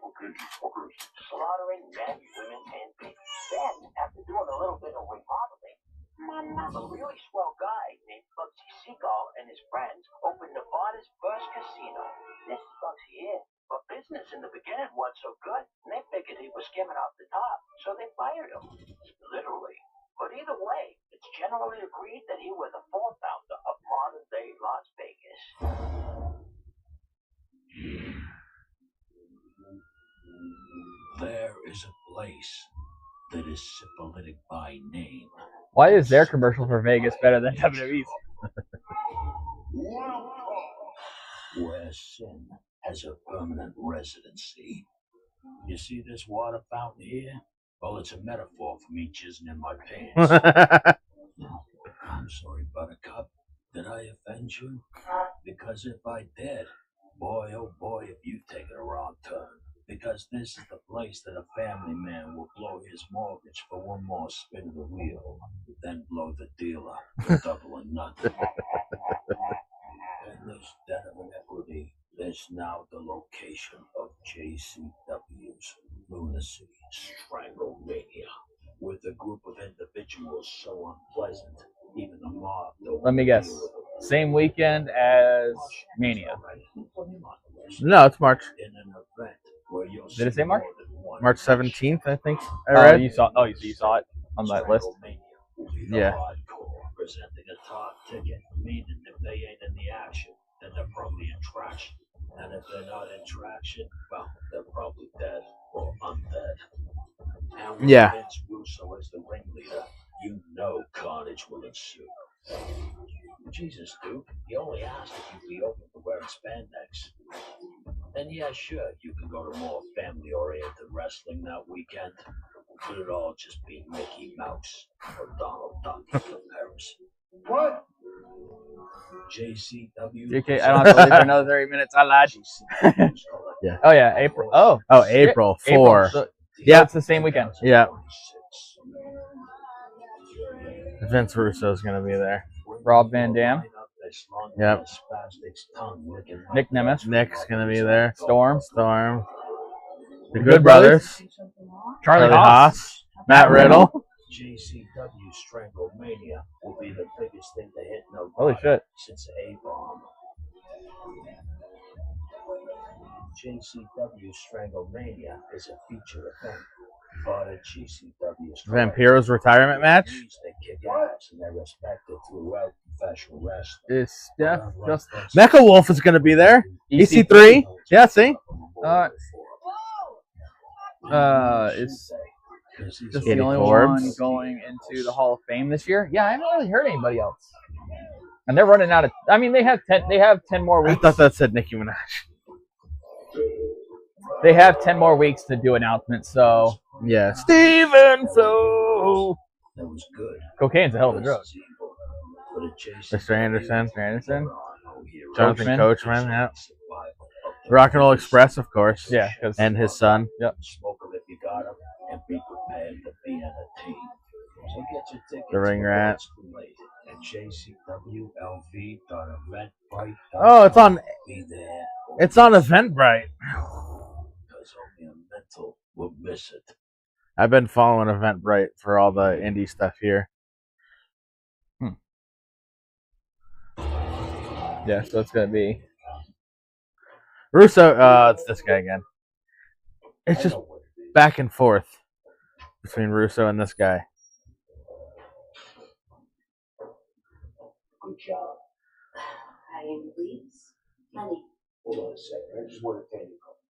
slaughtering men, women, and pigs. Then, after doing a little bit of remodeling, a really swell guy named Bugsy Seagull and his friends opened Nevada's first casino. This is Bugsy here. But business in the beginning wasn't so good, and they figured he was skimming off the top, so they fired him. Literally. But either way, it's generally agreed that he was the founder of modern-day Las Vegas. There is a place that is syphilitic by name. Why is their commercial for Vegas better than WWE's? Where sin has a permanent residency. You see this water fountain here? Well, it's a metaphor for me jizzing in my pants. I'm sorry, Buttercup. Did I offend you? Because if I did, boy, oh boy, if you've taken a wrong turn. Because this is the place that a family man will blow his mortgage for one more spin of the wheel, then blow the dealer for double or nothing. In this den of inequity, there's now the location of JCW's Lunacy Stranglemania, with a group of individuals so unpleasant, even the mob don't. Let me guess. Same weekend as Mania. No, it's March. In an event where you'll Did it say March? March 17th, I think. I read. You saw it on that list. Yeah. Presenting a top ticket, meaning if they ain't in the action, then they're probably in traction. And if they're not in traction, well, they're probably dead or undead. And with Yeah. Vince Russo as the ringleader, you know carnage will ensue. Jesus, Duke, you only asked if you'd be open for wearing spandex. Then yeah, sure, you can go to more family-oriented wrestling that weekend. But it'd all just be Mickey Mouse or Donald Duck in comparison. What? JCW. JK, I don't have to leave for another 30 minutes. I lied. Yeah. Oh yeah, April. Oh, Oh, shit. April 4. So Yeah. it's the same weekend. Yeah. Vince Russo's going to be there. Rob Van Dam, Yep. Nick Nemeth, Nick's going to be there. Storm, The Good Brothers. Charlie Haas. Haas, Matt Riddle. JCW Stranglemania will be the biggest thing to hit Nevada Holy shit. since A-Bomb. JCW Stranglemania is a feature event, but at GCW Vampiro's retirement match. they kick ass and they're respected throughout professional wrestling. is Steph just Mecha Wolf is going to be there. EC3. Yeah, see? is just Eddie the only Forbes. one going into the Hall of Fame this year. Yeah, I haven't really heard anybody else. And they're running out of. I mean, they have 10. They have 10 more I weeks. thought that said Nicki Minaj. They have 10 more weeks to do announcements. So Yeah. Steven Flo. That was good. Cocaine's a hell of a drug. Mr. Anderson. Mr. Anderson. Jonathan Coachman. Yeah. Rock and Roll Express, of course. Yeah, because And his son. Yep. Smoke 'em if you got 'em, and be prepared to be entertained. So get your tickets. The Ring Rat. At JCWLV.eventbrite. Oh, it's on. Be there. It's on Eventbrite. Because only a mental will miss it. I've been following Eventbrite for all the indie stuff here. Yeah, so it's gonna be Russo. It's this guy again. It's just back and forth between Russo and this guy. Good job. I am pleased. Honey. Hold on a second. I just want to tell you a couple.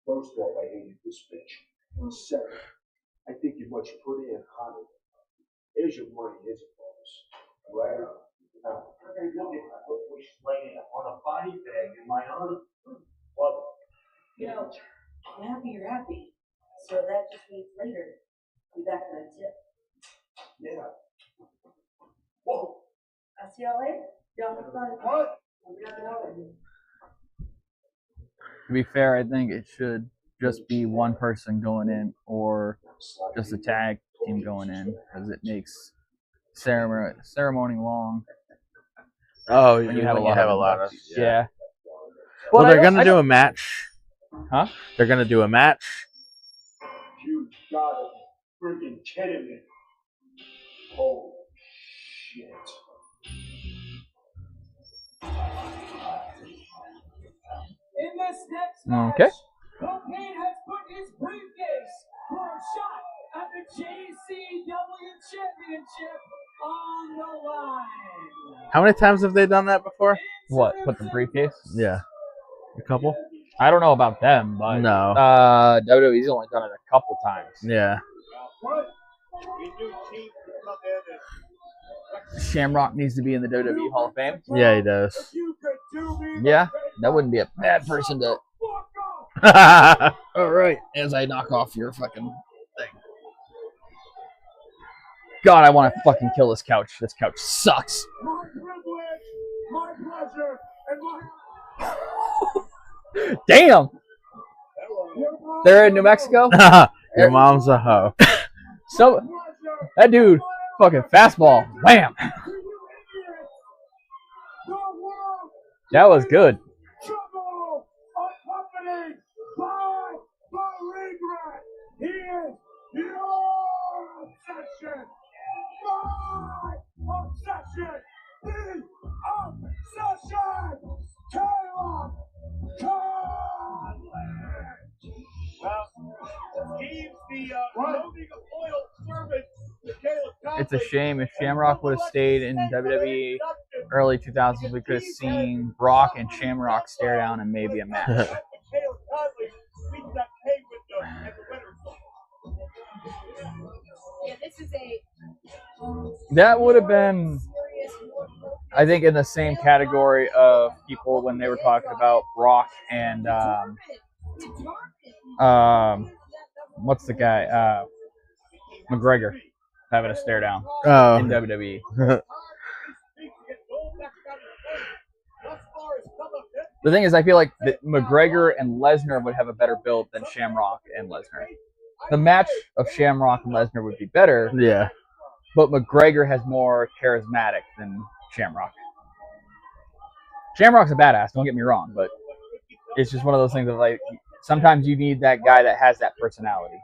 First off, I hated this bitch. Second, I think you much prettier and hotter. Here's your money. Here's a bonus. Right on. Now, I'm going to look at my bush laying on a body bag in my honor. Well, You know, I'm happy you're happy. So that just means later, I'll be back on that tip. yeah. Whoa. I'll see y'all later. Y'all have fun. What? To be fair, I think it should just be one person going in or just a tag team going in because it makes ceremony long. Oh, When you have a lot of yeah. Well, But they're gonna do a match. Huh? They're gonna do a match. You gotta be freaking kidding me. Holy shit. In this next Okay. match, Cocaine has put his briefcase for a shot at the JCW Championship on the line. How many times have they done that before? What? Put the briefcase? Yeah, a couple. I don't know about them, but No. WWE's only done it a couple times. Yeah. What? You new team to come in and Shamrock needs to be in the WWE Hall of Fame. Yeah, he does. you could do me Yeah, that wouldn't be a bad person to. All right, as I knock off your fucking thing. God, I want to fucking kill this couch. This couch sucks. my privilege, my pleasure, and my Damn, they're in New Mexico. Your mom's a hoe. So that dude, fucking fastball, wham. That was good. trouble accompanied by the regret. Here's your obsession. My obsession. The obsession. Taylor Conley. Well, he's the loading of oil servant to Caleb Conley. It's a shame if Shamrock would have stayed in WWE early 2000s, we could have seen Brock and Shamrock stare down and maybe a match. Caleb Conley beats that pay window at the winner's Yeah, this is a That would have been, I think, in the same category of people when they were talking about Brock and what's the guy? McGregor having a stare down Oh. in WWE. The thing is, I feel like that McGregor and Lesnar would have a better build than Shamrock and Lesnar. The match of Shamrock and Lesnar would be better, Yeah. but McGregor has more charismatic than Shamrock. Shamrock's a badass, don't get me wrong, but it's just one of those things of like, sometimes you need that guy that has that personality.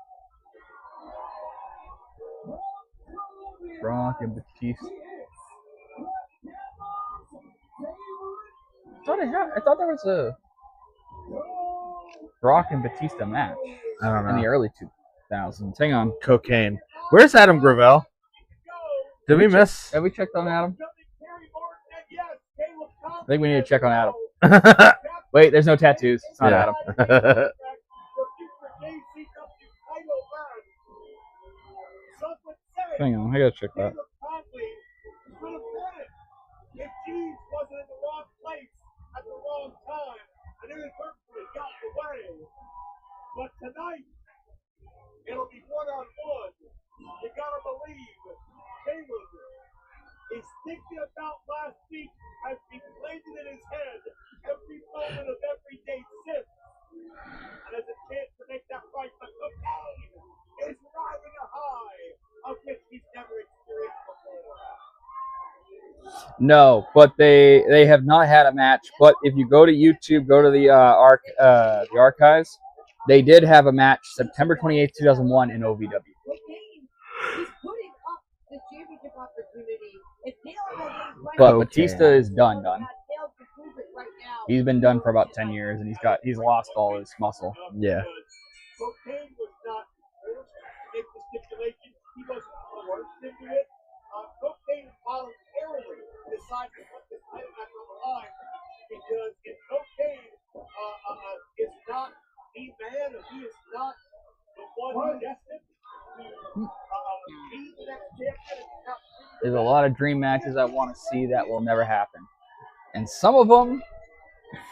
Brock and Batista. I thought there was a Brock and Batista match I don't in the know. early 2000s. Hang on. Cocaine. Where's Adam Gravel? Did we miss? Have we checked on Adam? I think we need to check on Adam. Wait, there's no tattoos. It's not Yeah. Adam. Hang on, I gotta check that. If Jeeves wasn't in the wrong place at the wrong time, I knew he purposely got away. But tonight, it'll be one-on-one. You gotta believe Caleb is thinking about last week as he played it in his head every moment of every day since. And has a chance to make that right, but Cocaine is riding a high of which he's never experienced before. No, but they have not had a match. But if you go to YouTube, go to the the archives, they did have a match September 28th, 2001 in OVW. He's putting up the championship opportunity. If Taylor has any But Okay. Batista is done. Taylor can prove it. He's been done for about 10 years, and he's lost all his muscle. Yeah. Cocaine was not forced to make the stipulation. He wasn't coerced into it. Cocaine voluntarily decided to put this title match on the line because if Cocaine is not the man, if he is not the one destined to be the next champion, There's a lot of dream matches I want to see that will never happen. And some of them,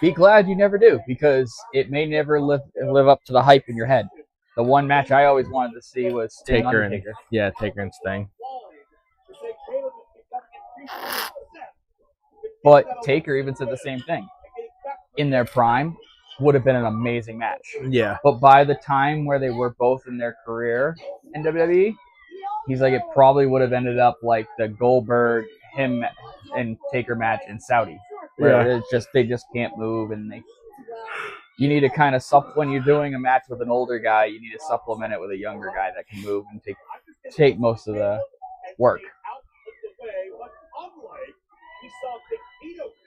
be glad you never do, because it may never live up to the hype in your head. The one match I always wanted to see was Sting Taker Undertaker. Taker and Sting. But Taker even said the same thing. In their prime, would have been an amazing match. Yeah. But by the time where they were both in their career in WWE, he's like, it probably would have ended up like the Goldberg, him, and Taker match in Saudi. Where it's just they just can't move, and you need to kind of when you're doing a match with an older guy, you need to supplement it with a younger guy that can move and take most of the work.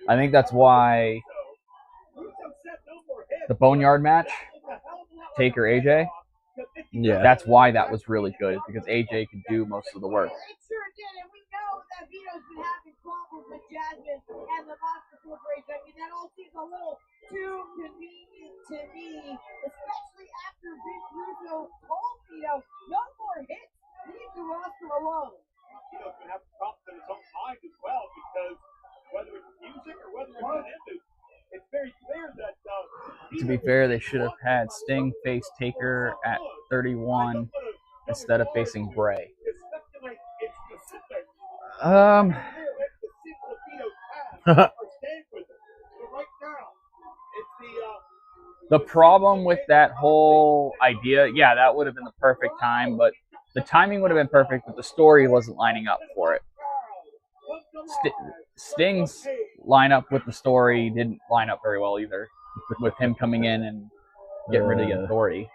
I think that's why the Boneyard match, Taker AJ, that's why that was really good, because AJ could do most of the work. Vito's been having problems with Jasmine and the Monster Corporation. I mean, that all seems a little too convenient to me, especially after Vince Russo told Vito, no more hits, leave the roster alone. Vito's going to have problems in his own mind as well, because whether it's music or whether it's an image, it's very clear that... to be fair, they should have had Sting face Taker at 31 instead of facing Bray. The problem with that whole idea, that would have been the perfect time, but the timing would have been perfect, but the story wasn't lining up for it. Sting's lineup with the story didn't line up very well either, with him coming in and getting rid of the Authority.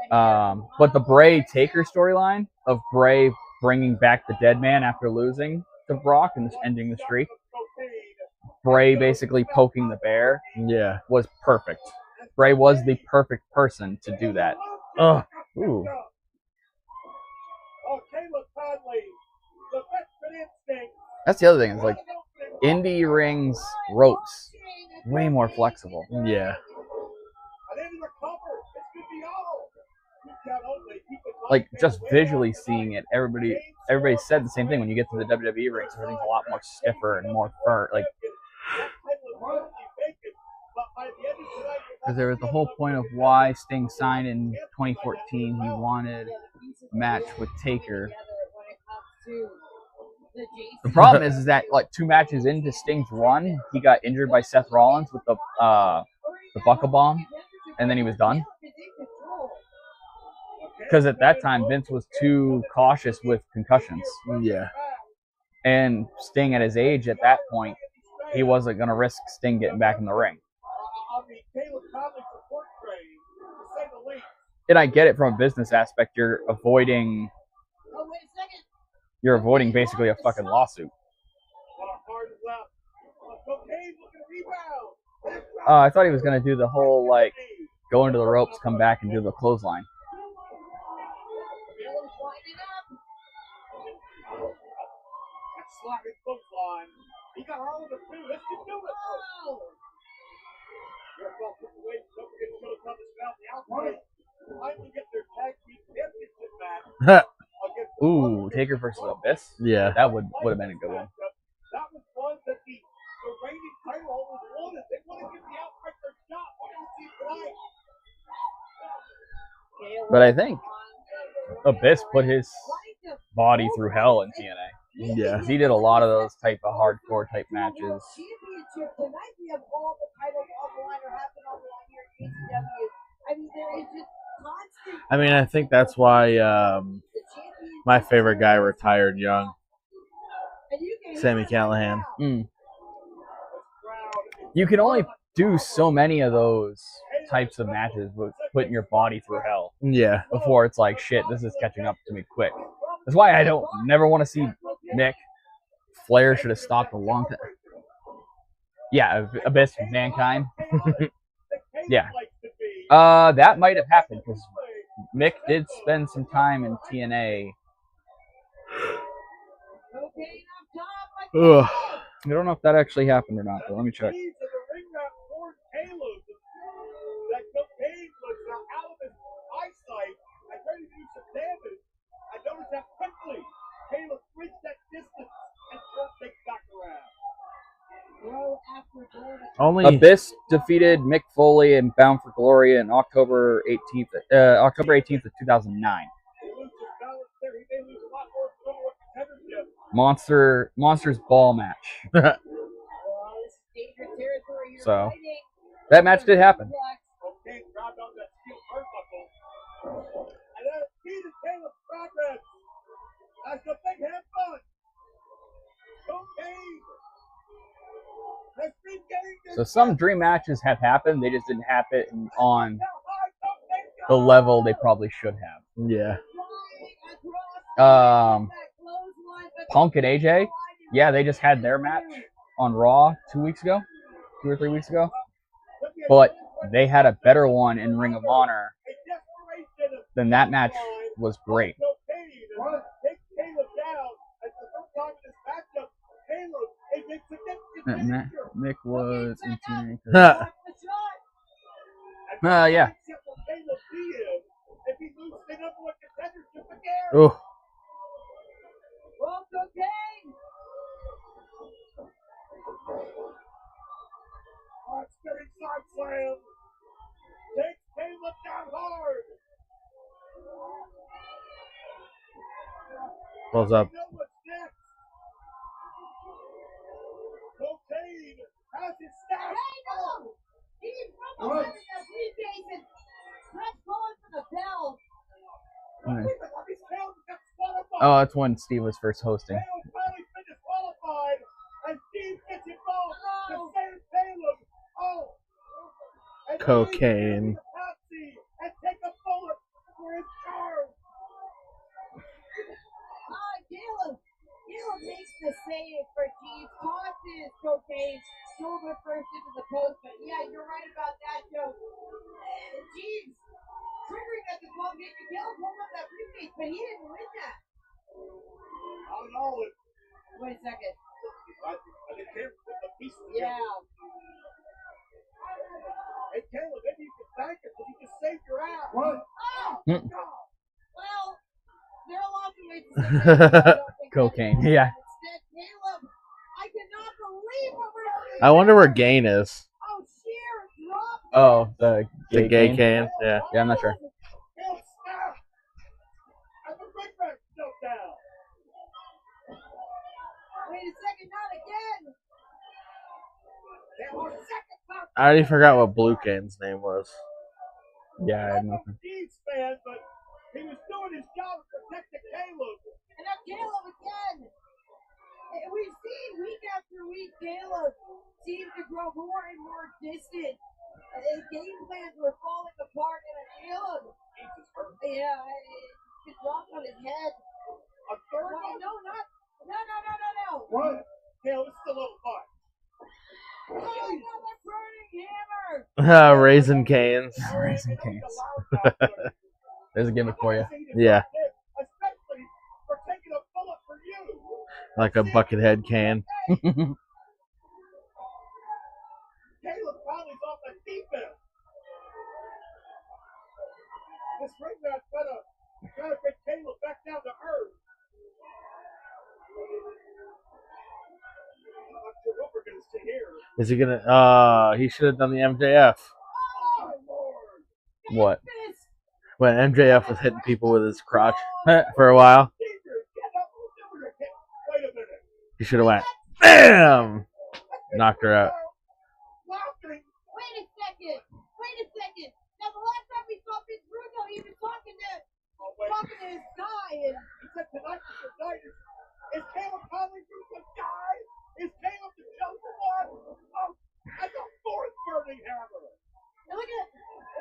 But the Bray Taker storyline of Bray bringing back the dead man after losing to Brock and ending the streak, Bray basically poking the bear, was perfect. Bray was the perfect person to do that. Ooh. That's the other thing. Is like indie rings ropes, way more flexible. Yeah. Like just visually seeing it, everybody said the same thing. When you get to the WWE rings, everything's a lot more stiffer and more firm. Like, because there was the whole point of why Sting signed in 2014. He wanted a match with Taker. The problem is that like 2 matches into Sting's run, he got injured by Seth Rollins with the buckle bomb, and then he was done. Because at that time, Vince was too cautious with concussions. Yeah. And Sting, at his age at that point, he wasn't going to risk Sting getting back in the ring. And I get it from a business aspect. You're avoiding basically a fucking lawsuit. I thought he was going to do the whole, like, go into the ropes, come back, and do the clothesline. He got all of it too. Let's get to it. Ooh, Taker versus Abyss? Yeah. That would have been a good one. That was one that the reigning title holders wanted. They want to give the outright their shot. What do you see tonight? But I think Abyss put his body through hell in TNA. Yeah. He did a lot of those type of hardcore type matches. I mean, I think that's why my favorite guy retired young. Sami Callihan. You can only do so many of those types of matches with putting your body through hell. Yeah. Before it's like, shit, this is catching up to me quick. That's why I never want to see Nick. Flair should have stopped a long time. Yeah, Abyss, Mankind. Yeah. That might have happened because Mick did spend some time in TNA. Ugh. I don't know if that actually happened or not, but let me check. That cocaine was out of his eyesight. I tried to do some damage. I noticed how quickly Caleb reached that distance and turned things back around. Only Abyss defeated Mick Foley in Bound for Glory on October 18th of 2009. Monsters Ball match. So that match did happen. Cocaine grabbed on that steel turnbuckle. And then defeated Caleb's progress. That's the big headbutt. Cocaine has been getting this. So some dream matches have happened. They just didn't happen on the level they probably should have. yeah. Punk and AJ, yeah, they just had their match on Raw 2 or 3 weeks ago. But they had a better one in Ring of Honor. Then that match was great. Mick was in TNA. Yeah. Oh. Takes Caleb down hard. Close up. You know what's next? Cocaine has his staff. He's from the briefcase and Fred's calling for the bell. Oh, that's when Steve was first hosting. Caleb finally been disqualified, and Steve gets involved to save Caleb. Oh. And Cocaine. and take a bullet for his charge. Caleb makes the save for Jeeves, tosses Cocaine shoulder first into the post, but yeah, you're right about that, Joe. Jeeves triggering at the 12 gauge. Caleb pulled up that briefcase, but he didn't win that. I don't know. Wait a second. I think Caleb put the piece of Yeah. Hey, Caleb, maybe you can thank us because you just saved your ass. What? Oh! Well, there are lots of ways to say Cocaine, yeah. Instead, Caleb, I cannot believe what we're doing. I wonder where Gain is. Oh, sheer drop. Oh, the gay can. Yeah. Yeah, I'm not sure. Caleb snap. And the big man jumped down. Wait a second, not again. There was second time. I already forgot what Blue Cane's name was. Yeah, I have nothing. Steve's fan, but he was doing his job of protecting Caleb. And now Caleb again. We've seen week after week Caleb seems to grow more and more distant. Game plans were falling apart, and Caleb, yeah, he dropped on his head. A third one? No. What? Caleb, this is a little fun. Oh, another burning hammer. Raisin Canes. Raisin Canes. There's a gimmick for you. Yeah. Especially for taking a bullet for you. Like a buckethead can. Caleb Conley's off the defense. This ring mat's gotta bring Caleb back down to earth. I'm not sure what we're gonna see here. Is he gonna? He should have done the MJF. Oh, Lord. What? When MJF was hitting people with his crotch for a while. Wait a minute. He should have went, BAM! Knocked her out. Laughing. Wait a second. Now, the last time we saw Vince Russo, he was talking to his guy. And He said tonight is your night. Is Caleb Conley Russo guy? Is Caleb the chosen one? Oh, that's a fourth burning hammer. now look at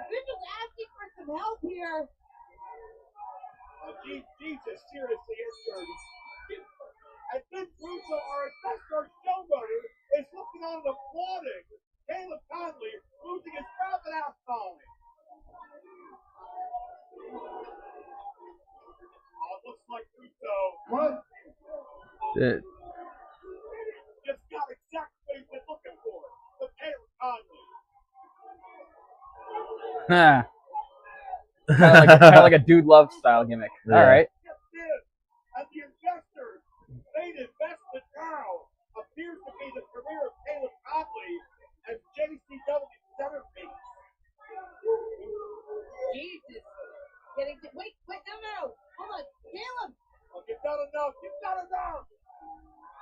Vince was asking for some help here. Jesus seriously injured. And Vince Russo, our best showrunner, is looking on and applauding Caleb Conley losing his rabbit ass collie. Oh, it looks like Russo. What? Just got exactly what he's been looking for. The Caleb Conley. Kind of like a Dude Love style gimmick. Yeah. All right. And the investors made investment now appears to be the career of Caleb Conley as JCW centerpiece. Jesus. Wait, no. Hold on. Caleb. Oh, you've got enough.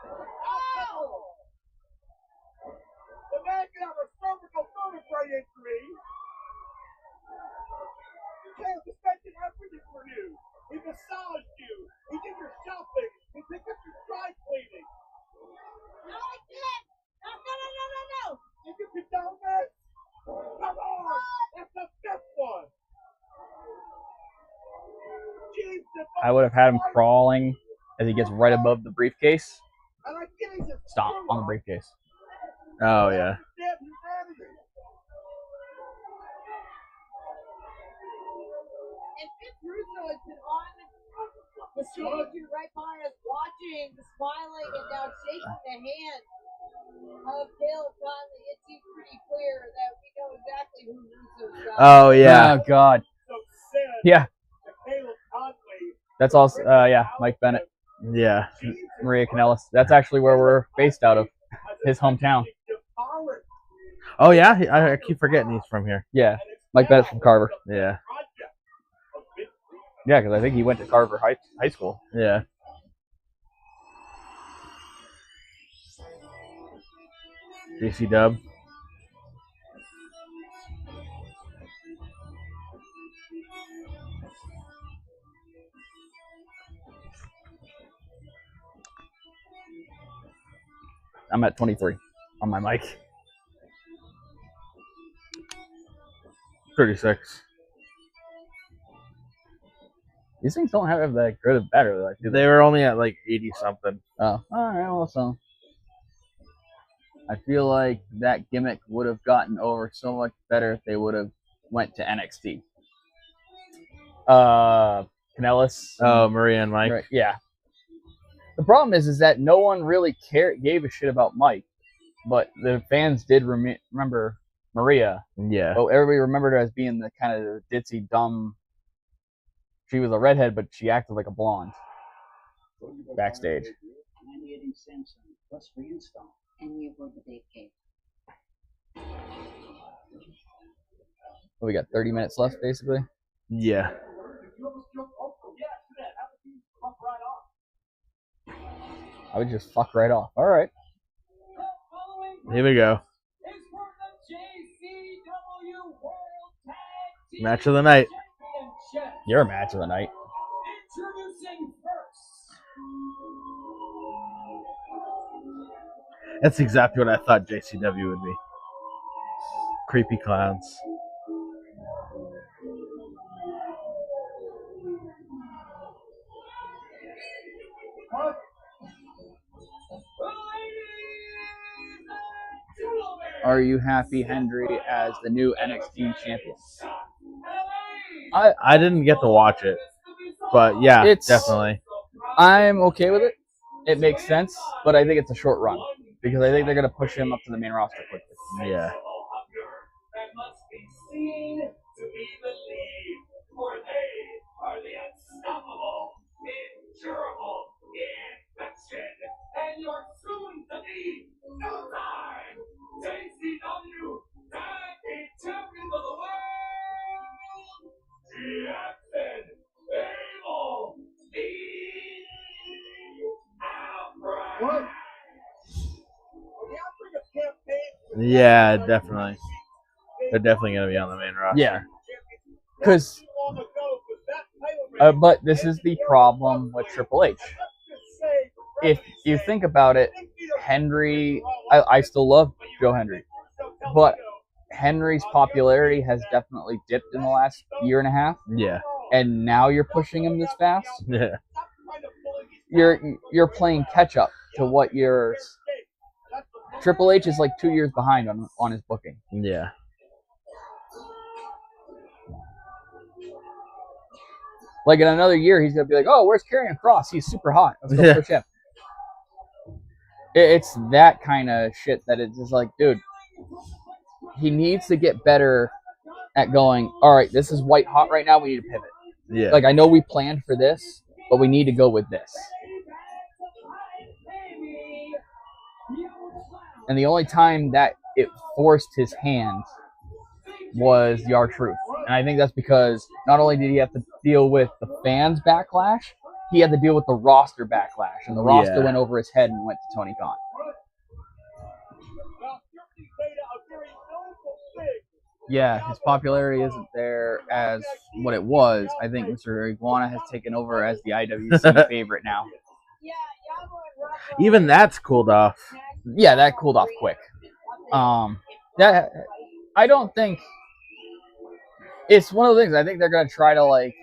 Oh! The man can have a cervical vertebrae injury. Caleb suspended everything for you. He massaged you. He did your shopping. He picked up your dry cleaning. No, I can't. No. And you condone this? Come on. That's the fifth one. Jeez, I would have had him crawling as he gets right above the briefcase. and I get he's a Stop on the briefcase. Oh yeah. damn humanity. And Vince Russo has been on the stage here right by us, watching, smiling, and now shaking the hand of Caleb Conley. It seems pretty clear that we know exactly who Russo's got. Oh yeah. Oh God. So sad Yeah. to Caleb Conley. That's also. Yeah. Mike Bennett, Yeah. Maria Kanellis. That's actually where we're based out of. His hometown. Oh yeah. I keep forgetting he's from here. Yeah. Mike Bennett's from Carver. Yeah. Yeah, because I think he went to Carver High School. Yeah. JCW. I'm at 23 on my mic. 36. These things don't have that good of battery life, do they? They were only at like 80 something. Oh, all right. Well, so I feel like that gimmick would have gotten over so much better if they would have went to NXT. Kanellis. Oh, Maria and Mike. Right, yeah. The problem is that no one really gave a shit about Mike, but the fans did remember Maria. Yeah. But everybody remembered her as being the kind of ditzy, dumb. She was a redhead, but she acted like a blonde backstage. 98 cents plus free install. And we avoid the Dave cave. We got 30 minutes left, basically. Yeah. I would just fuck right off. All right. Here we go. Is for the JCW World Tag Team Match of the night. Championship. Your match of the night. Introducing first. That's exactly what I thought JCW would be. Creepy clowns. Are you happy, Hendry, as the new NXT champion? I didn't get to watch it, but yeah, definitely. I'm okay with it. It makes sense, but I think it's a short run because I think they're gonna push him up to the main roster quickly. Yeah. That must be seen to be believed, for they are the unstoppable, incurable infection, and your soon-to-be no time JCW Tag Team Champions of the World, Jackson, Abel, Steve, Alfred. What? The Africa campaign. Yeah, definitely. They're definitely going to be on the main roster. Yeah, because but this is the problem with Triple H. If you think about it, Henry, I still love Joe Hendry, but Henry's popularity has definitely dipped in the last year and a half. Yeah. And now you're pushing him this fast. Yeah. Triple H is like 2 years behind on his booking. Yeah. Like in another year, he's gonna be like, "Oh, where's Karrion Kross? He's super hot. Let's go push him." It's that kind of shit that it's just like, dude, he needs to get better at going, all right, this is white hot right now. We need to pivot. Yeah. Like, I know we planned for this, but we need to go with this. And the only time that it forced his hand was the R-Truth. And I think that's because not only did he have to deal with the fans' backlash, he had to deal with the roster backlash. And the roster went over his head and went to Tony Khan. Yeah, his popularity isn't there as what it was. I think Mr. Iguana has taken over as the IWC favorite now. Even that's cooled off. Yeah, that cooled off quick. That I don't think it's one of the things. I think they're gonna try to like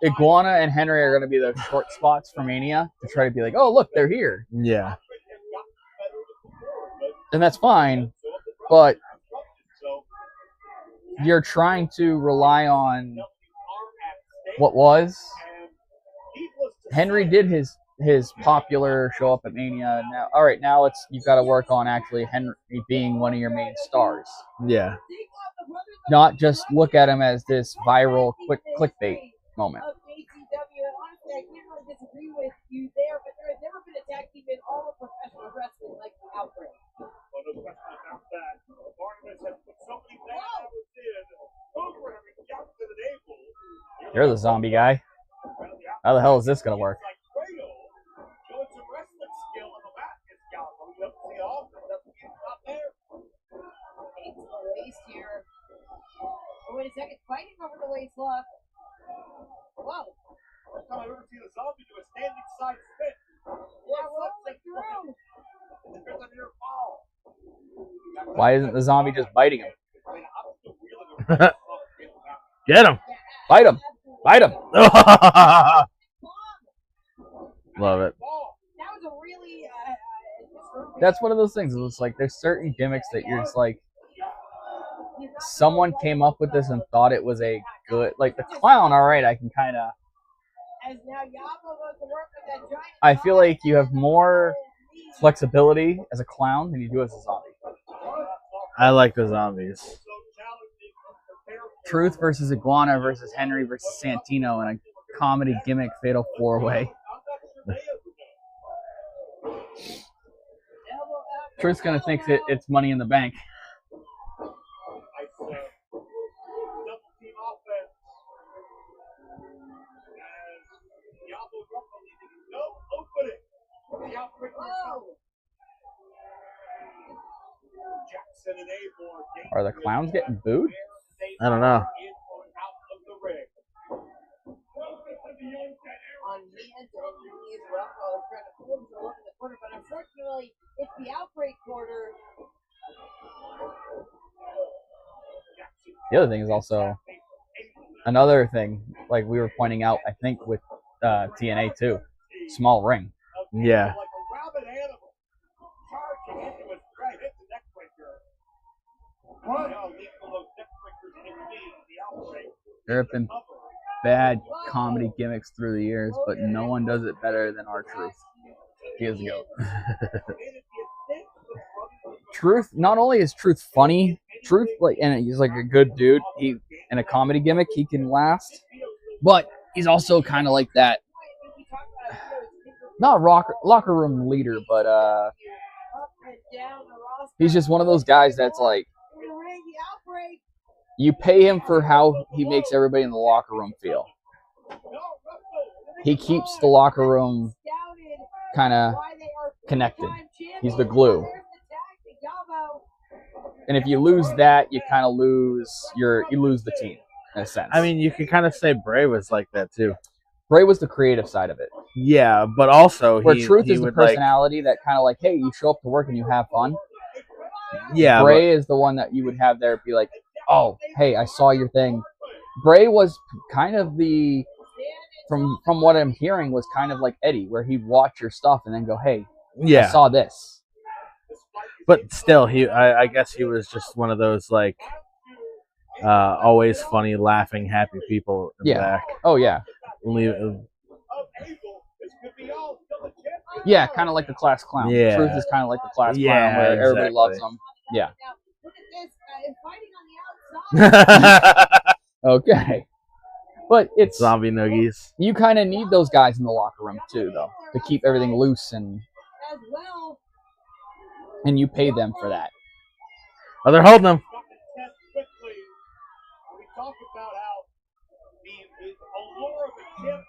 Iguana and Henry are gonna be the short spots for Mania to try to be like, oh look, they're here. Yeah. And that's fine, but you're trying to rely on what was. Henry did his popular show up at Mania. Now, all right, now you've got to work on actually Henry being one of your main stars. Yeah. Not just look at him as this viral quick clickbait moment. JCW, and honestly, I can't really disagree with you there, but there has never been a tag team in all of professional wrestling like the Outbreak. Well, no question about that. Barnabas has put so many bad hours in over every count to the table. You're the zombie guy. How the hell is this going to work? Showing some wrestling skill on the back is Gallo. You don't see often. That's not there. Into the waist here. Oh, wait a second. Fighting over the waist lock. Whoa. First time I've ever seen a zombie do a standing side spin. Yeah, rolling through. It depends on your fall. Why isn't the zombie just biting him? Get him. Bite him. Bite him. Love it. That was a really That's one of those things. It's like there's certain gimmicks that you're just like, someone came up with this and thought it was a good, like the clown. All right, I can kind of. I feel like you have more flexibility as a clown than you do as a zombie. I like the zombies. Truth versus Iguana versus Henry versus Santino in a comedy gimmick fatal 4-way. Truth's gonna think it's Money in the Bank. Are the clowns getting booed? I don't know. On me and me as well. I was trying to pull him to look in the corner, but unfortunately, it's the Outbreak quarter. The other thing is also another thing, like we were pointing out, I think with TNA too, small ring. Yeah. There have been bad comedy gimmicks through the years, but no one does it better than R-Truth. He is the GOAT. Truth, not only is Truth funny, Truth and he's like a good dude. He in a comedy gimmick he can last, but he's also kind of like that. Not a locker room leader, but he's just one of those guys that's like, you pay him for how he makes everybody in the locker room feel. He keeps the locker room kind of connected. He's the glue. And if you lose that, you kind of lose the team in a sense. I mean, you can kind of say Bray was like that too. Bray was the creative side of it. Yeah, but also where Truth is the personality that kind of like, hey, you show up to work and you have fun. Yeah, Bray is the one that you would have there be like, oh, hey, I saw your thing. Bray was kind of the, from what I'm hearing, was kind of like Eddie, where he'd watch your stuff and then go, hey, yeah, I saw this. But still, I guess he was just one of those like always funny, laughing, happy people in the Yeah. back. Oh yeah. Yeah, kind of like the class clown. Yeah. Truth is kind of like the class Yeah, clown where everybody exactly. loves him. Yeah. Now, look at this. Fighting on the outside. Okay. But it's Zombie noogies. you kind of need those guys in the locker room too, though, to keep everything loose as well. and you pay them for that. Oh, they're holding them. We talk about how the allure of a chip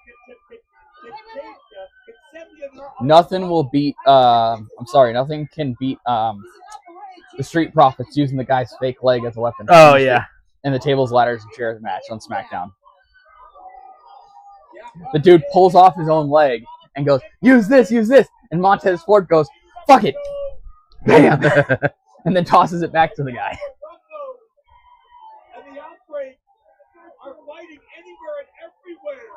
Nothing will beat. Nothing can beat the Street Profits using the guy's fake leg as a weapon. Oh yeah. In the tables, ladders, and chairs match on SmackDown. The dude pulls off his own leg and goes, use this, and Montez Ford goes, fuck it, bam, and then tosses it back to the guy. And the Outbreak are fighting anywhere and everywhere.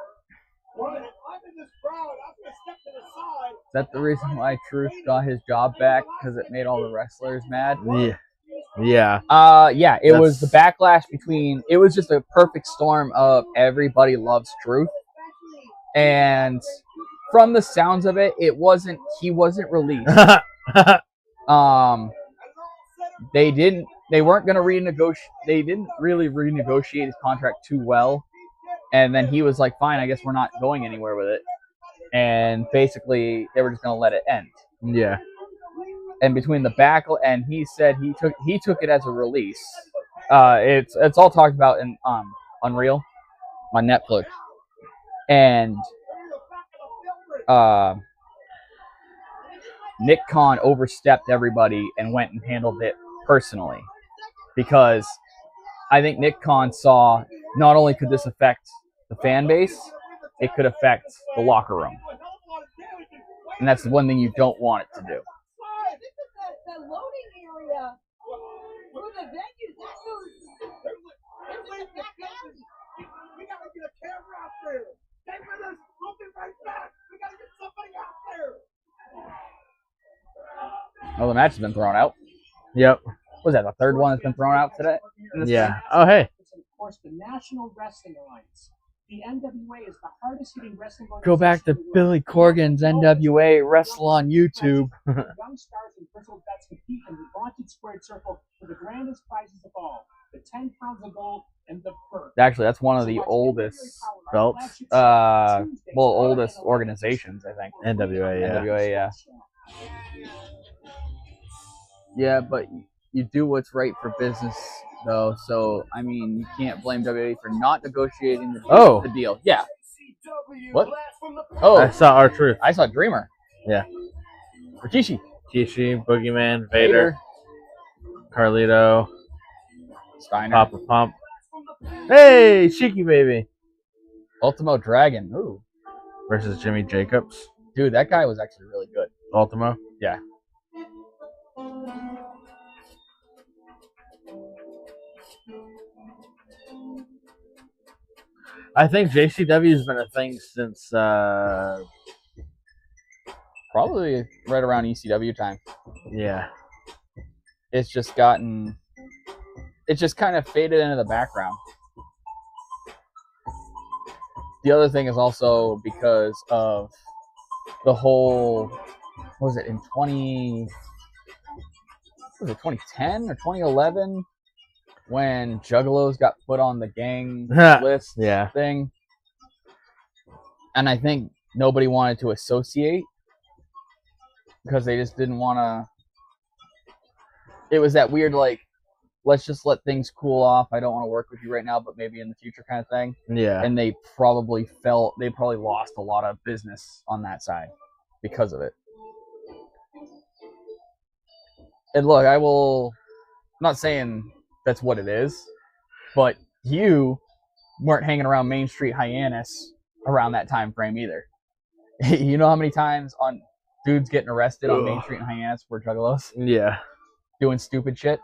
But if I'm in this crowd, I'm going to step to the side. Is that the reason why Truth got his job back? Because it made all the wrestlers mad? Yeah. Yeah. Yeah, it was the backlash between, it was just a perfect storm of everybody loves Truth. And from the sounds of it, he wasn't released. They weren't going to renegotiate, they didn't really renegotiate his contract too well. And then he was like, fine, I guess we're not going anywhere with it. And basically, they were just going to let it end. Yeah. And between the back, and he said he took it as a release. It's all talked about in Unreal on Netflix. And Nick Khan overstepped everybody and went and handled it personally. Because I think Nick Khan saw not only could this affect the fan base, it could affect the locker room. And that's the one thing you don't want it to do. The loading area for the venue, that goes. There's a back alley. We got to get a camera out there. Stay with us. We'll be right back. We got to get somebody out there. Oh, the match has been thrown out. Yep. Was that the third one that's been thrown out today? Yeah. Oh, hey. Of course, the National Wrestling Alliance. The NWA is the hardest hitting wrestling organization. Go back to Billy Corgan's NWA Wrestle on YouTube. Young stars and principal vets compete in the vaunted squared circle for the grandest prizes of all: the 10 pounds of gold and the purse. Actually, that's one of the oldest belts. Oldest organizations, I think. NWA, yeah. NWA, yeah. Yeah, but you do what's right for business, though. So, I mean, you can't blame WWE for not negotiating the deal. Yeah. What? Oh, I saw R-Truth. I saw Dreamer. Yeah. Rikishi. Rikishi, Boogeyman, Vader, Carlito, Steiner. Papa Pump. Hey, Cheeky Baby. Ultimo Dragon. Ooh. Versus Jimmy Jacobs. Dude, that guy was actually really good. Ultimo? Yeah. I think JCW has been a thing since probably right around ECW time. Yeah. It's just kind of faded into the background. The other thing is also because of the whole, what was it, in 2010 or 2011? When Juggalos got put on the gang list thing. And I think nobody wanted to associate because they just didn't want to. It was that weird, like, let's just let things cool off. I don't want to work with you right now, but maybe in the future kind of thing. Yeah. And they probably lost a lot of business on that side because of it. And look, I'm not saying that's what it is, but you weren't hanging around Main Street Hyannis around that time frame either. You know how many times on dudes getting arrested on Main Street Hyannis were Juggalos? Yeah. Doing stupid shit?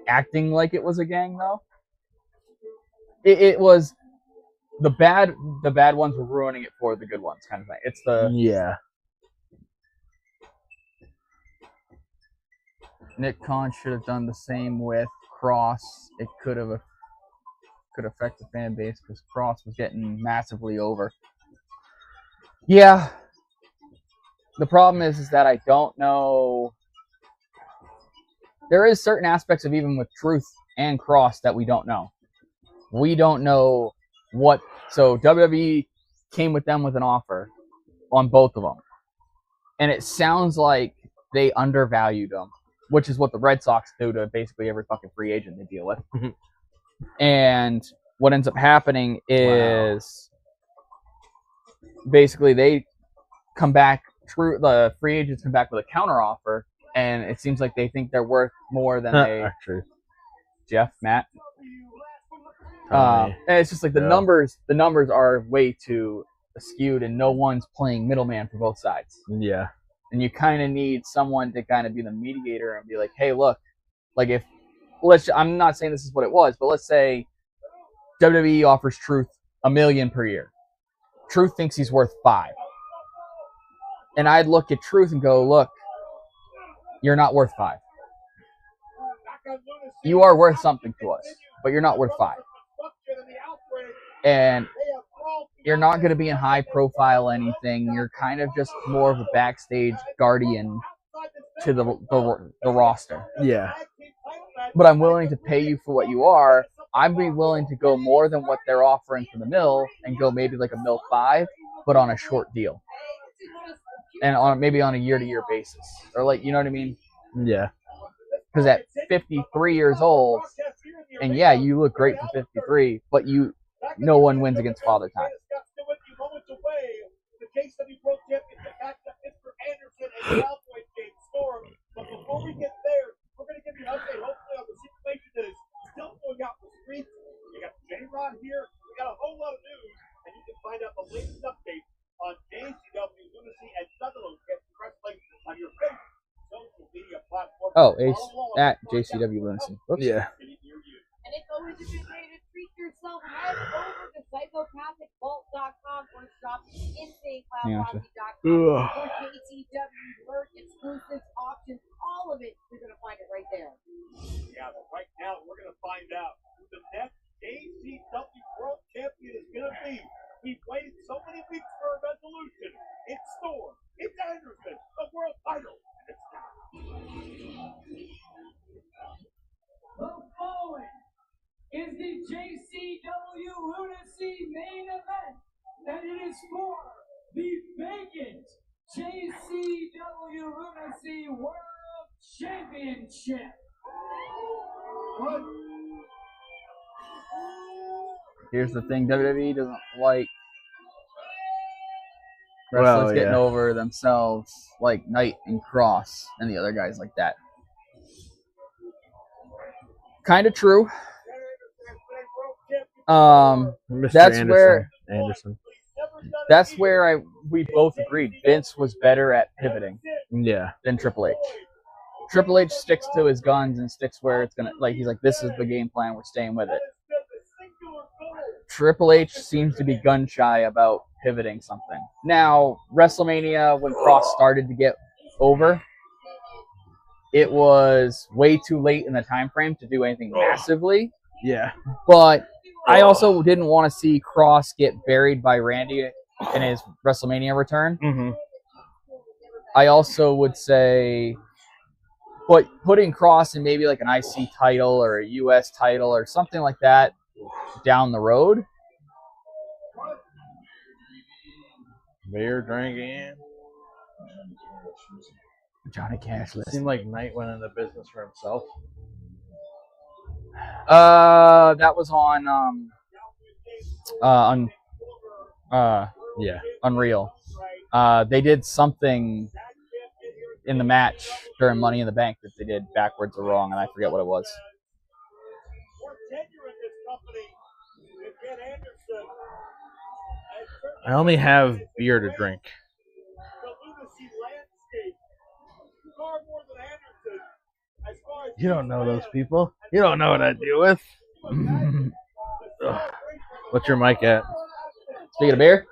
Acting like it was a gang, though? It was the bad ones were ruining it for the good ones kind of thing. It's the... Yeah. Nick Khan should have done the same with Cross. It could affect the fan base because Cross was getting massively over. Yeah. The problem is that I don't know. There is certain aspects of even with Truth and Cross that we don't know. We don't know what. So WWE came with them with an offer on both of them, and it sounds like they undervalued them, which is what the Red Sox do to basically every fucking free agent they deal with. And what ends up happening is basically they come back. The free agents come back with a counter offer, and it seems like they think they're worth more than they. Jeff, Matt. And it's just like the numbers are way too skewed, and no one's playing middleman for both sides. Yeah. And you kind of need someone to kind of be the mediator and be like, hey, look, like I'm not saying this is what it was, but let's say WWE offers Truth $1 million per year. Truth thinks he's worth $5 million. And I'd look at Truth and go, look, you're not worth $5 million. You are worth something to us, but you're not worth $5 million. And you're not going to be in high profile anything. You're kind of just more of a backstage guardian to the roster. Yeah. But I'm willing to pay you for what you are. I'd be willing to go more than what they're offering for the mill and go maybe like $1.5 million, but on a short deal. And maybe on a year-to-year basis. Or like, you know what I mean? Yeah. Because at 53 years old, and yeah, you look great for 53, but no one wins against Father Time. The JCW Pro Championship match up Mr. Anderson and Cowboy Game Storm. But before we get there, we're going to give you an update, hopefully, on the situation that is still going out in the streets. We got J-Rod here. We got a whole lot of news, and you can find out the latest updates on JCW, Lunacy, and Sutherland Wrestling on your favorite social media platform. Oh, at JCW Lunacy. Oops. Yeah. And it's always a good way to treat yourself. Head over to psychopathicvault.com or shop insanecloudposse.com for JCW merch, exclusives, auctions, all of it. You're going to find it right there. Yeah, but right now we're going to find out who the next JCW World Champion is going to be. We've waited so many weeks for a resolution. It's Storm. It's Anderson. The world title. And it's time. The following is the JCW Lunacy main event, and it is for the vacant JCW Lunacy World Championship. Here's the thing, WWE doesn't like wrestlers getting over themselves like Knight and Cross and the other guys like that. Kind of true. That's Anderson. That's where we both agreed. Vince was better at pivoting than Triple H. Triple H sticks to his guns and sticks where it's gonna, like, he's like, this is the game plan, we're staying with it. Triple H seems to be gun shy about pivoting something. Now, WrestleMania, when Cross started to get over, it was way too late in the time frame to do anything massively. Yeah. But I also didn't want to see Cross get buried by Randy in his WrestleMania return. Mm-hmm. I also would say, but putting Cross in maybe like an IC title or a US title or something like that down the road. Beer drinking. Johnny Cash list. Seemed like Knight went into business for himself. That was on Unreal. They did something in the match during Money in the Bank that they did backwards or wrong, and I forget what it was. I only have beer to drink. You don't know those people. You don't know what I deal with. What's your mic at? Speaking of beer?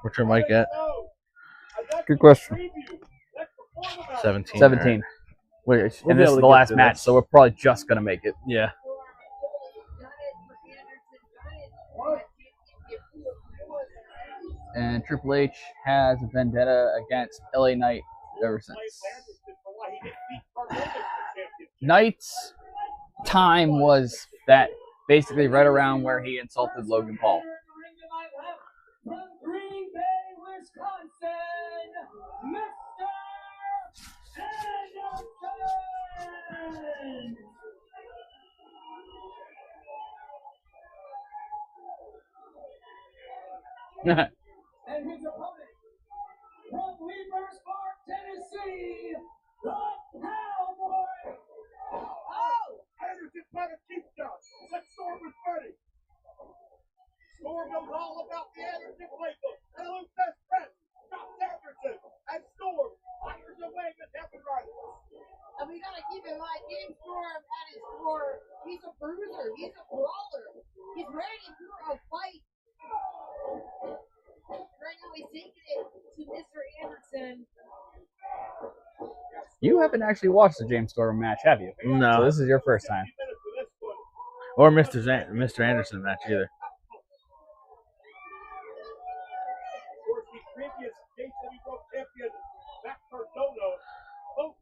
What's your mic at? Good question. 17. 17. Which, We'll and be this able is to the get last through match, this. so we're probably just gonna make it. Yeah. And Triple H has a vendetta against LA Knight ever since. Knight's time was that basically right around where he insulted Logan Paul. From Green Bay, Wisconsin, Mr. Anderson! And his opponent, from Weaver's Park, Tennessee, the Cowboy! Oh! Anderson tried to keep shot. That Storm was ready. Storm knows all about the Anderson playbook. Hello, best friend. Stops Anderson. And Storm fires away with heavy right. And we gotta keep in mind, James Storm at his core, he's a bruiser, he's a brawler. He's ready for a fight. Right now he's taking it to Mr. Anderson. You haven't actually watched the James Storm match, have you? No. So this is your first time. Or Mr. Anderson match either. Of course, the previous JCW World Champion, Matt Cardona, both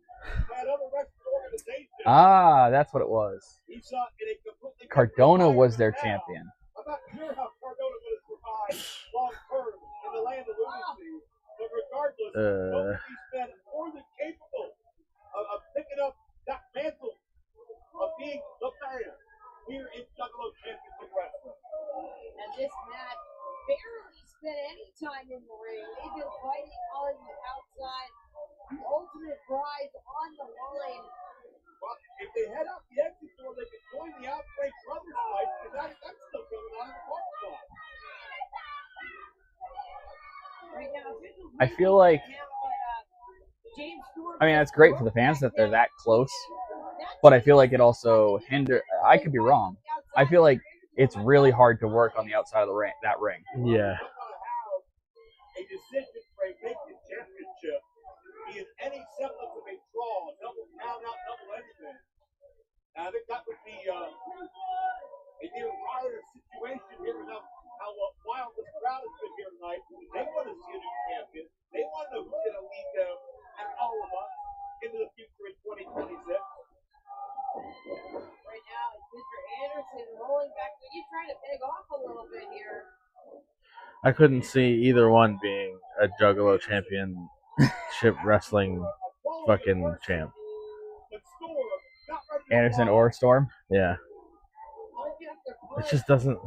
had other wrestling organizations. Ah, that's what it was. He saw in a completely Cardona was their champion. I'm not sure how Cardona would have survived long term in the land of lunacy, but regardless, both of these men more than capable of picking up that mantle of being the man here in Juggalo Championship Wrestling. And this match barely spent any time in the ring. They've been fighting on the outside. The ultimate prize on the line. Well, if they head out the exit door, they can join the Outbreak Brothers fight, and that's still going on in the park spot. Right now, I feel like, James Storm. I mean, that's great for the fans that they're that close, but I feel like it also I could be wrong. I feel like it's really hard to work on the outside of the ring, that ring. Yeah. A decision for a vacant championship be in any semblance of a draw, double count out, double anything. I think that would be a near rioter situation here with how wild this crowd has been here tonight. They want to see a new champion. They want to know who's going to lead them and all of us into the future in 2026. Right now, it's Mr. Anderson rolling back. He's trying to beg off a little bit here. I couldn't see either one being a Juggalo Championship Wrestling fucking champ. Anderson or Storm? Yeah. It just doesn't.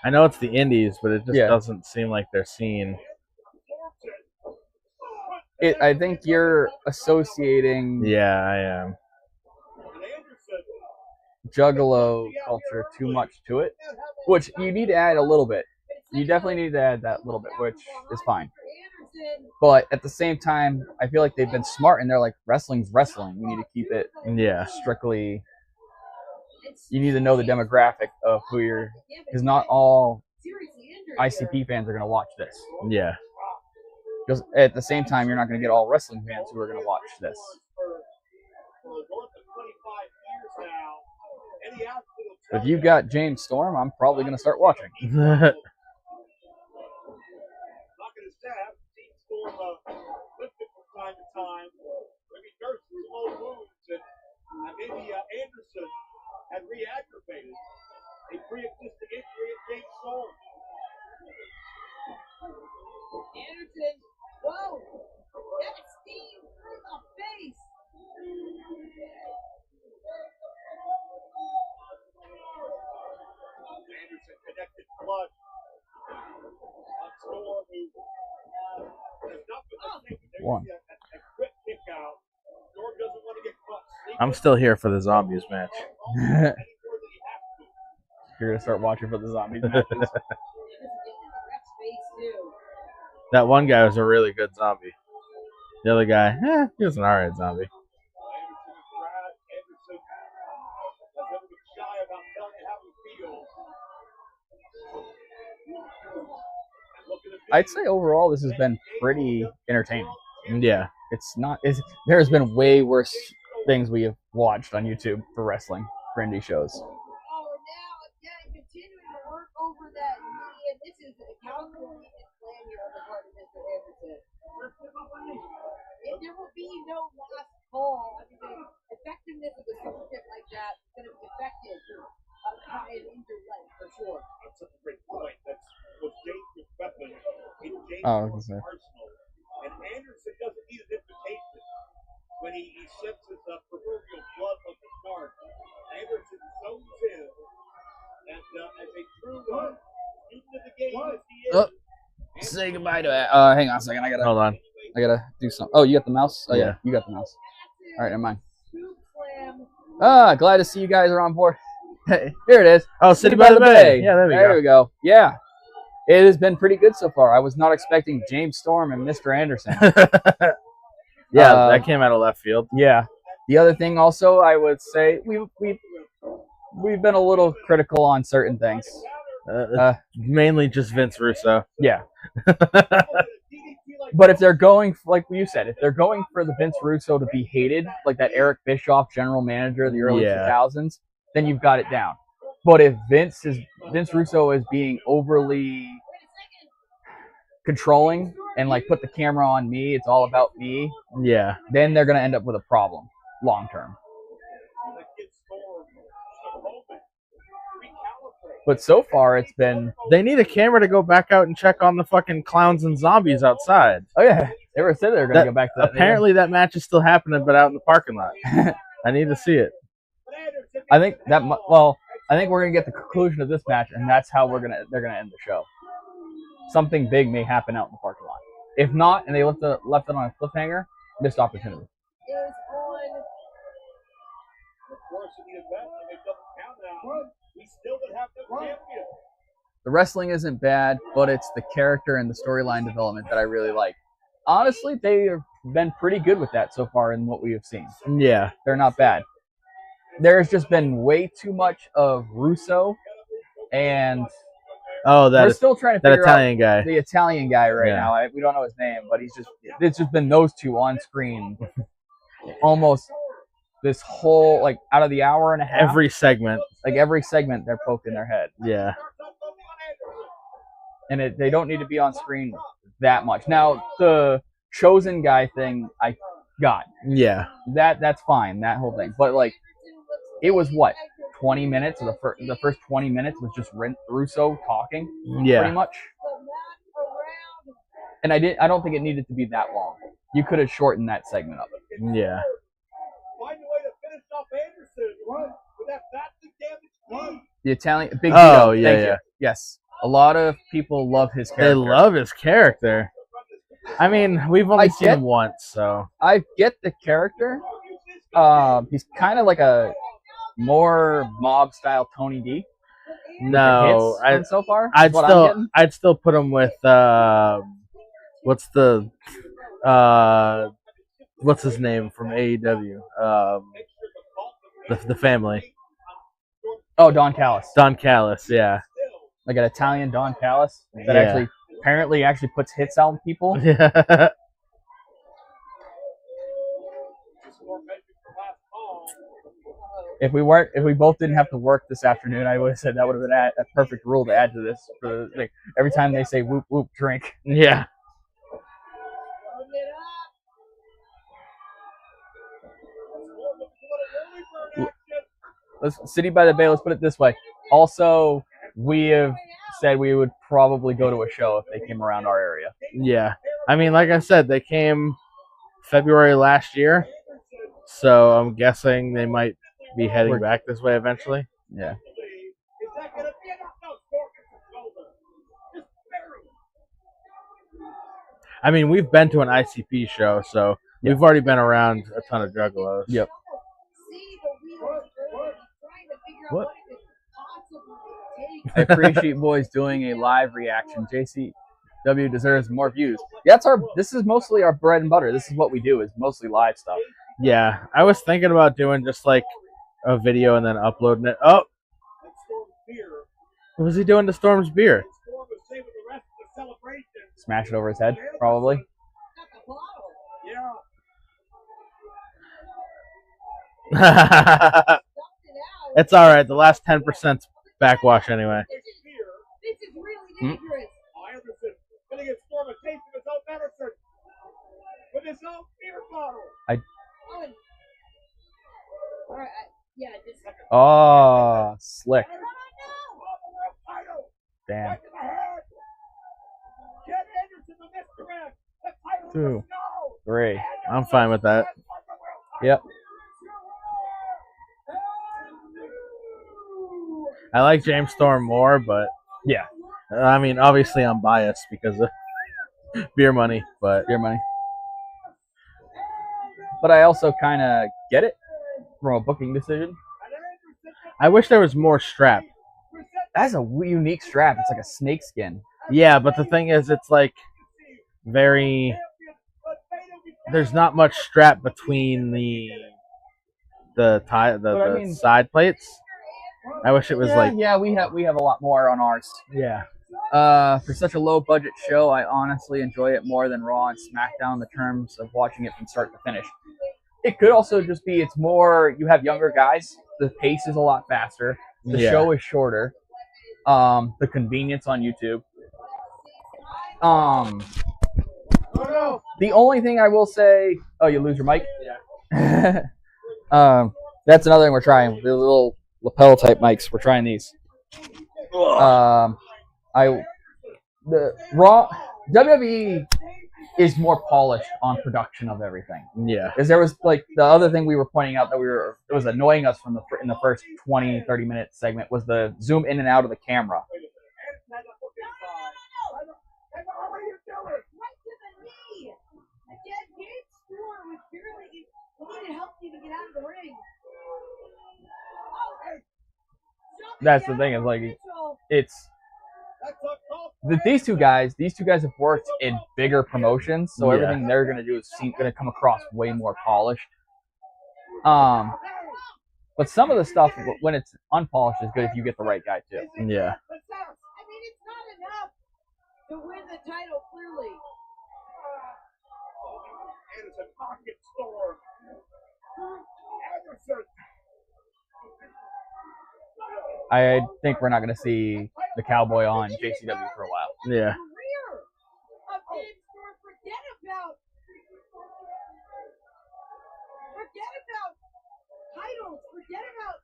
I know it's the Indies, but it just doesn't seem like they're seen. I think you're associating Yeah, I am. Juggalo culture too much to it, which you need to add a little bit. You definitely need to add that little bit, which is fine. But at the same time, I feel like they've been smart and they're like, wrestling's wrestling. You need to keep it strictly. You need to know the demographic of who you're, because not all ICP fans are going to watch this. Yeah. Because at the same time, you're not going to get all wrestling fans who are going to watch this. If you got James Storm, I'm probably going to start watching. Not going to stab. Seen Storm lifted from time to time. Maybe nurse some old wounds, and maybe Anderson had re-aggravated a pre-existing injury in James Storm. Anderson, whoa! That steam through the face! Anderson connected flush on Storm, who has not been the same. One. A quick kick out. Storm doesn't want to get caught sleeping. I'm still here for the Zombies match. You're going to start watching for the zombies matches. That one guy was a really good zombie. The other guy, he was an alright zombie. I'd say overall this has been pretty entertaining. Yeah. It's not. There's been way worse things we have watched on YouTube for wrestling, for indie shows. Oh, now again, continuing to work over that knee, and this is a calculated plan here on the part of Mr. Anderson. And there will be no last call. I mean, the effectiveness of a super kick like that is going to be affected by an injured leg for sure. That's a great point. That's what Jason's weapon in Jason's okay. arsenal. And Anderson doesn't need an invitation when he sets his proverbial blood on the start. Anderson zones in, and as a true student of the game as he is. Oh, say goodbye to it. Hang on a second. Hold on. I gotta do something. Oh, you got the mouse? Oh, Yeah. you got the mouse. All right, never mind. Scoop Ah, slam. glad to see you guys are on board. Hey, here it is. Oh, City by the Bay. Yeah, there we There go. we go. Yeah. It has been pretty good so far. I was not expecting James Storm and Mr. Anderson. Yeah, that came out of left field. Yeah. The other thing also, I would say we've been a little critical on certain things. Mainly just Vince Russo. Yeah. But if they're going, like you said, if they're going for the Vince Russo to be hated, like that Eric Bischoff general manager of the early 2000s, then you've got it down. But if Vince Russo is being overly controlling and like put the camera on me, it's all about me, Yeah. then they're gonna end up with a problem long term. But so far it's been They need a camera to go back out and check on the fucking clowns and zombies outside. oh yeah, they were said they're gonna go back to that. Apparently that match is still happening, but out in the parking lot. I need to see it. I think that I think we're gonna get the conclusion of this match, and that's how they're gonna end the show. Something big may happen out in the parking lot. If not, and they left it on a cliffhanger, missed opportunity. Is on. Of course, in the event when they double count out, we still would have no champion. The wrestling isn't bad, but it's the character and the storyline development that I really like. Honestly, they've been pretty good with that so far in what we have seen. Yeah. They're not bad. There's just been way too much of Russo, and we're still trying to figure Italian guy. out the Italian guy right Yeah. now. We don't know his name, but it's just been those two on screen almost this whole, like, out of the hour and a half. Every segment. Like, every segment they're poking their head. Yeah. And they don't need to be on screen that much. Now, the chosen guy thing, I got. Yeah. That's fine, that whole thing. But, like, it was what? 20 minutes? Or the first 20 minutes was just Russo talking? Yeah. Pretty much. And I don't think it needed to be that long. You could have shortened that segment up. Yeah. Find a way to finish off Anderson with that badly damaged knee. The Italian Big Oh, Vito, yeah, thank yeah. you. Yes. A lot of people love his character. They love his character. I mean, we've only seen him once, so. I get the character. He's kind of like a more mob style Tony D. No, so far. I'd still put him with what's his name from AEW? The family. Oh, Don Callis. Don Callis, yeah. Like an Italian Don Callis that apparently puts hits out on people. Yeah. If we both didn't have to work this afternoon, I would have said that would have been a perfect rule to add to this. For like, every time they say whoop whoop, drink. Yeah. City by the Bay. Let's put it this way. Also, we have said we would probably go to a show if they came around our area. Yeah. I mean, like I said, they came February last year, so I'm guessing they might be heading back this way eventually. Yeah. I mean, we've been to an ICP show, so we've already been around a ton of juggalos. Yep. What? I appreciate boys doing a live reaction. JCW deserves more views. Yeah, this is mostly our bread and butter. This is what we do, is mostly live stuff. Yeah, I was thinking about doing just like a video and then uploading it. Oh, what was he doing to Storm's beer? Smash it over his head, probably. It's all right. The last 10% backwash anyway. This is really dangerous. Anderson gonna get Storm a taste of his own medicine with his own beer bottle. All right, yeah, just. Oh, slick. Title. Damn. Right to the head. Get Anderson the misdirect. The title 2, was no. 3. I'm fine with that. Yep. I like James Storm more, but Yeah. I mean, obviously I'm biased because of beer money, but Beer money. But I also kind of get it from a booking decision. I wish there was more strap. That's a unique strap. It's like a snake skin. Yeah, but the thing is, it's like there's not much strap between the side plates. I wish it was we have a lot more on ours. yeah. For such a low budget show, I honestly enjoy it more than Raw and SmackDown in the terms of watching it from start to finish. It could also just be it's more you have younger guys. The pace is a lot faster. The show is shorter. The convenience on YouTube. The only thing I will say, oh, you lose your mic. Yeah. That's another thing we're trying. The little lapel type mics. We're trying these. The Raw WWE is more polished on production of everything. Yeah. Because there was like the other thing we were pointing out that it was annoying us in the first 20, 30 minute segment was the zoom in and out of the camera. That's the thing. Is like these two guys have worked in bigger promotions, so everything they're gonna do is gonna come across way more polished. But some of the stuff when it's unpolished is good if you get the right guy too. Yeah. I mean, it's not enough to win the title clearly. Anderson pocket storm. Anderson. I think we're not going to see the Cowboy on JCW for a while. Yeah. Forget about titles. Forget about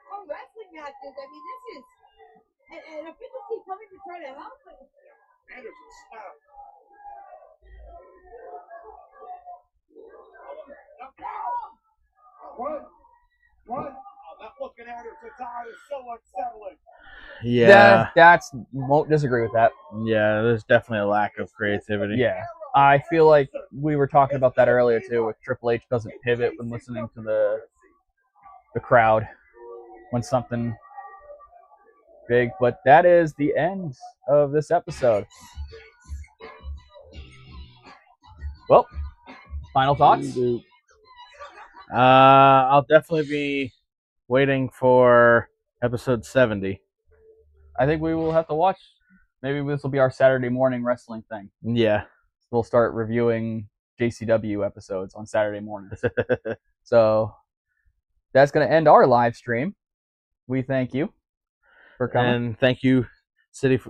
pro wrestling matches. I mean, this is an efficiency coming to try to help it. Anderson stop. What? That look at Anderson's eye is so unsettling. Yeah. That's won't disagree with that. Yeah, there's definitely a lack of creativity. Yeah. I feel like we were talking about that earlier too, with Triple H doesn't pivot when listening to the crowd when something big. But that is the end of this episode. Well, final thoughts? I'll definitely be waiting for episode 70. I think we will have to watch. Maybe this will be our Saturday morning wrestling thing. Yeah. We'll start reviewing JCW episodes on Saturday mornings. So that's going to end our live stream. We thank you for coming. And thank you, City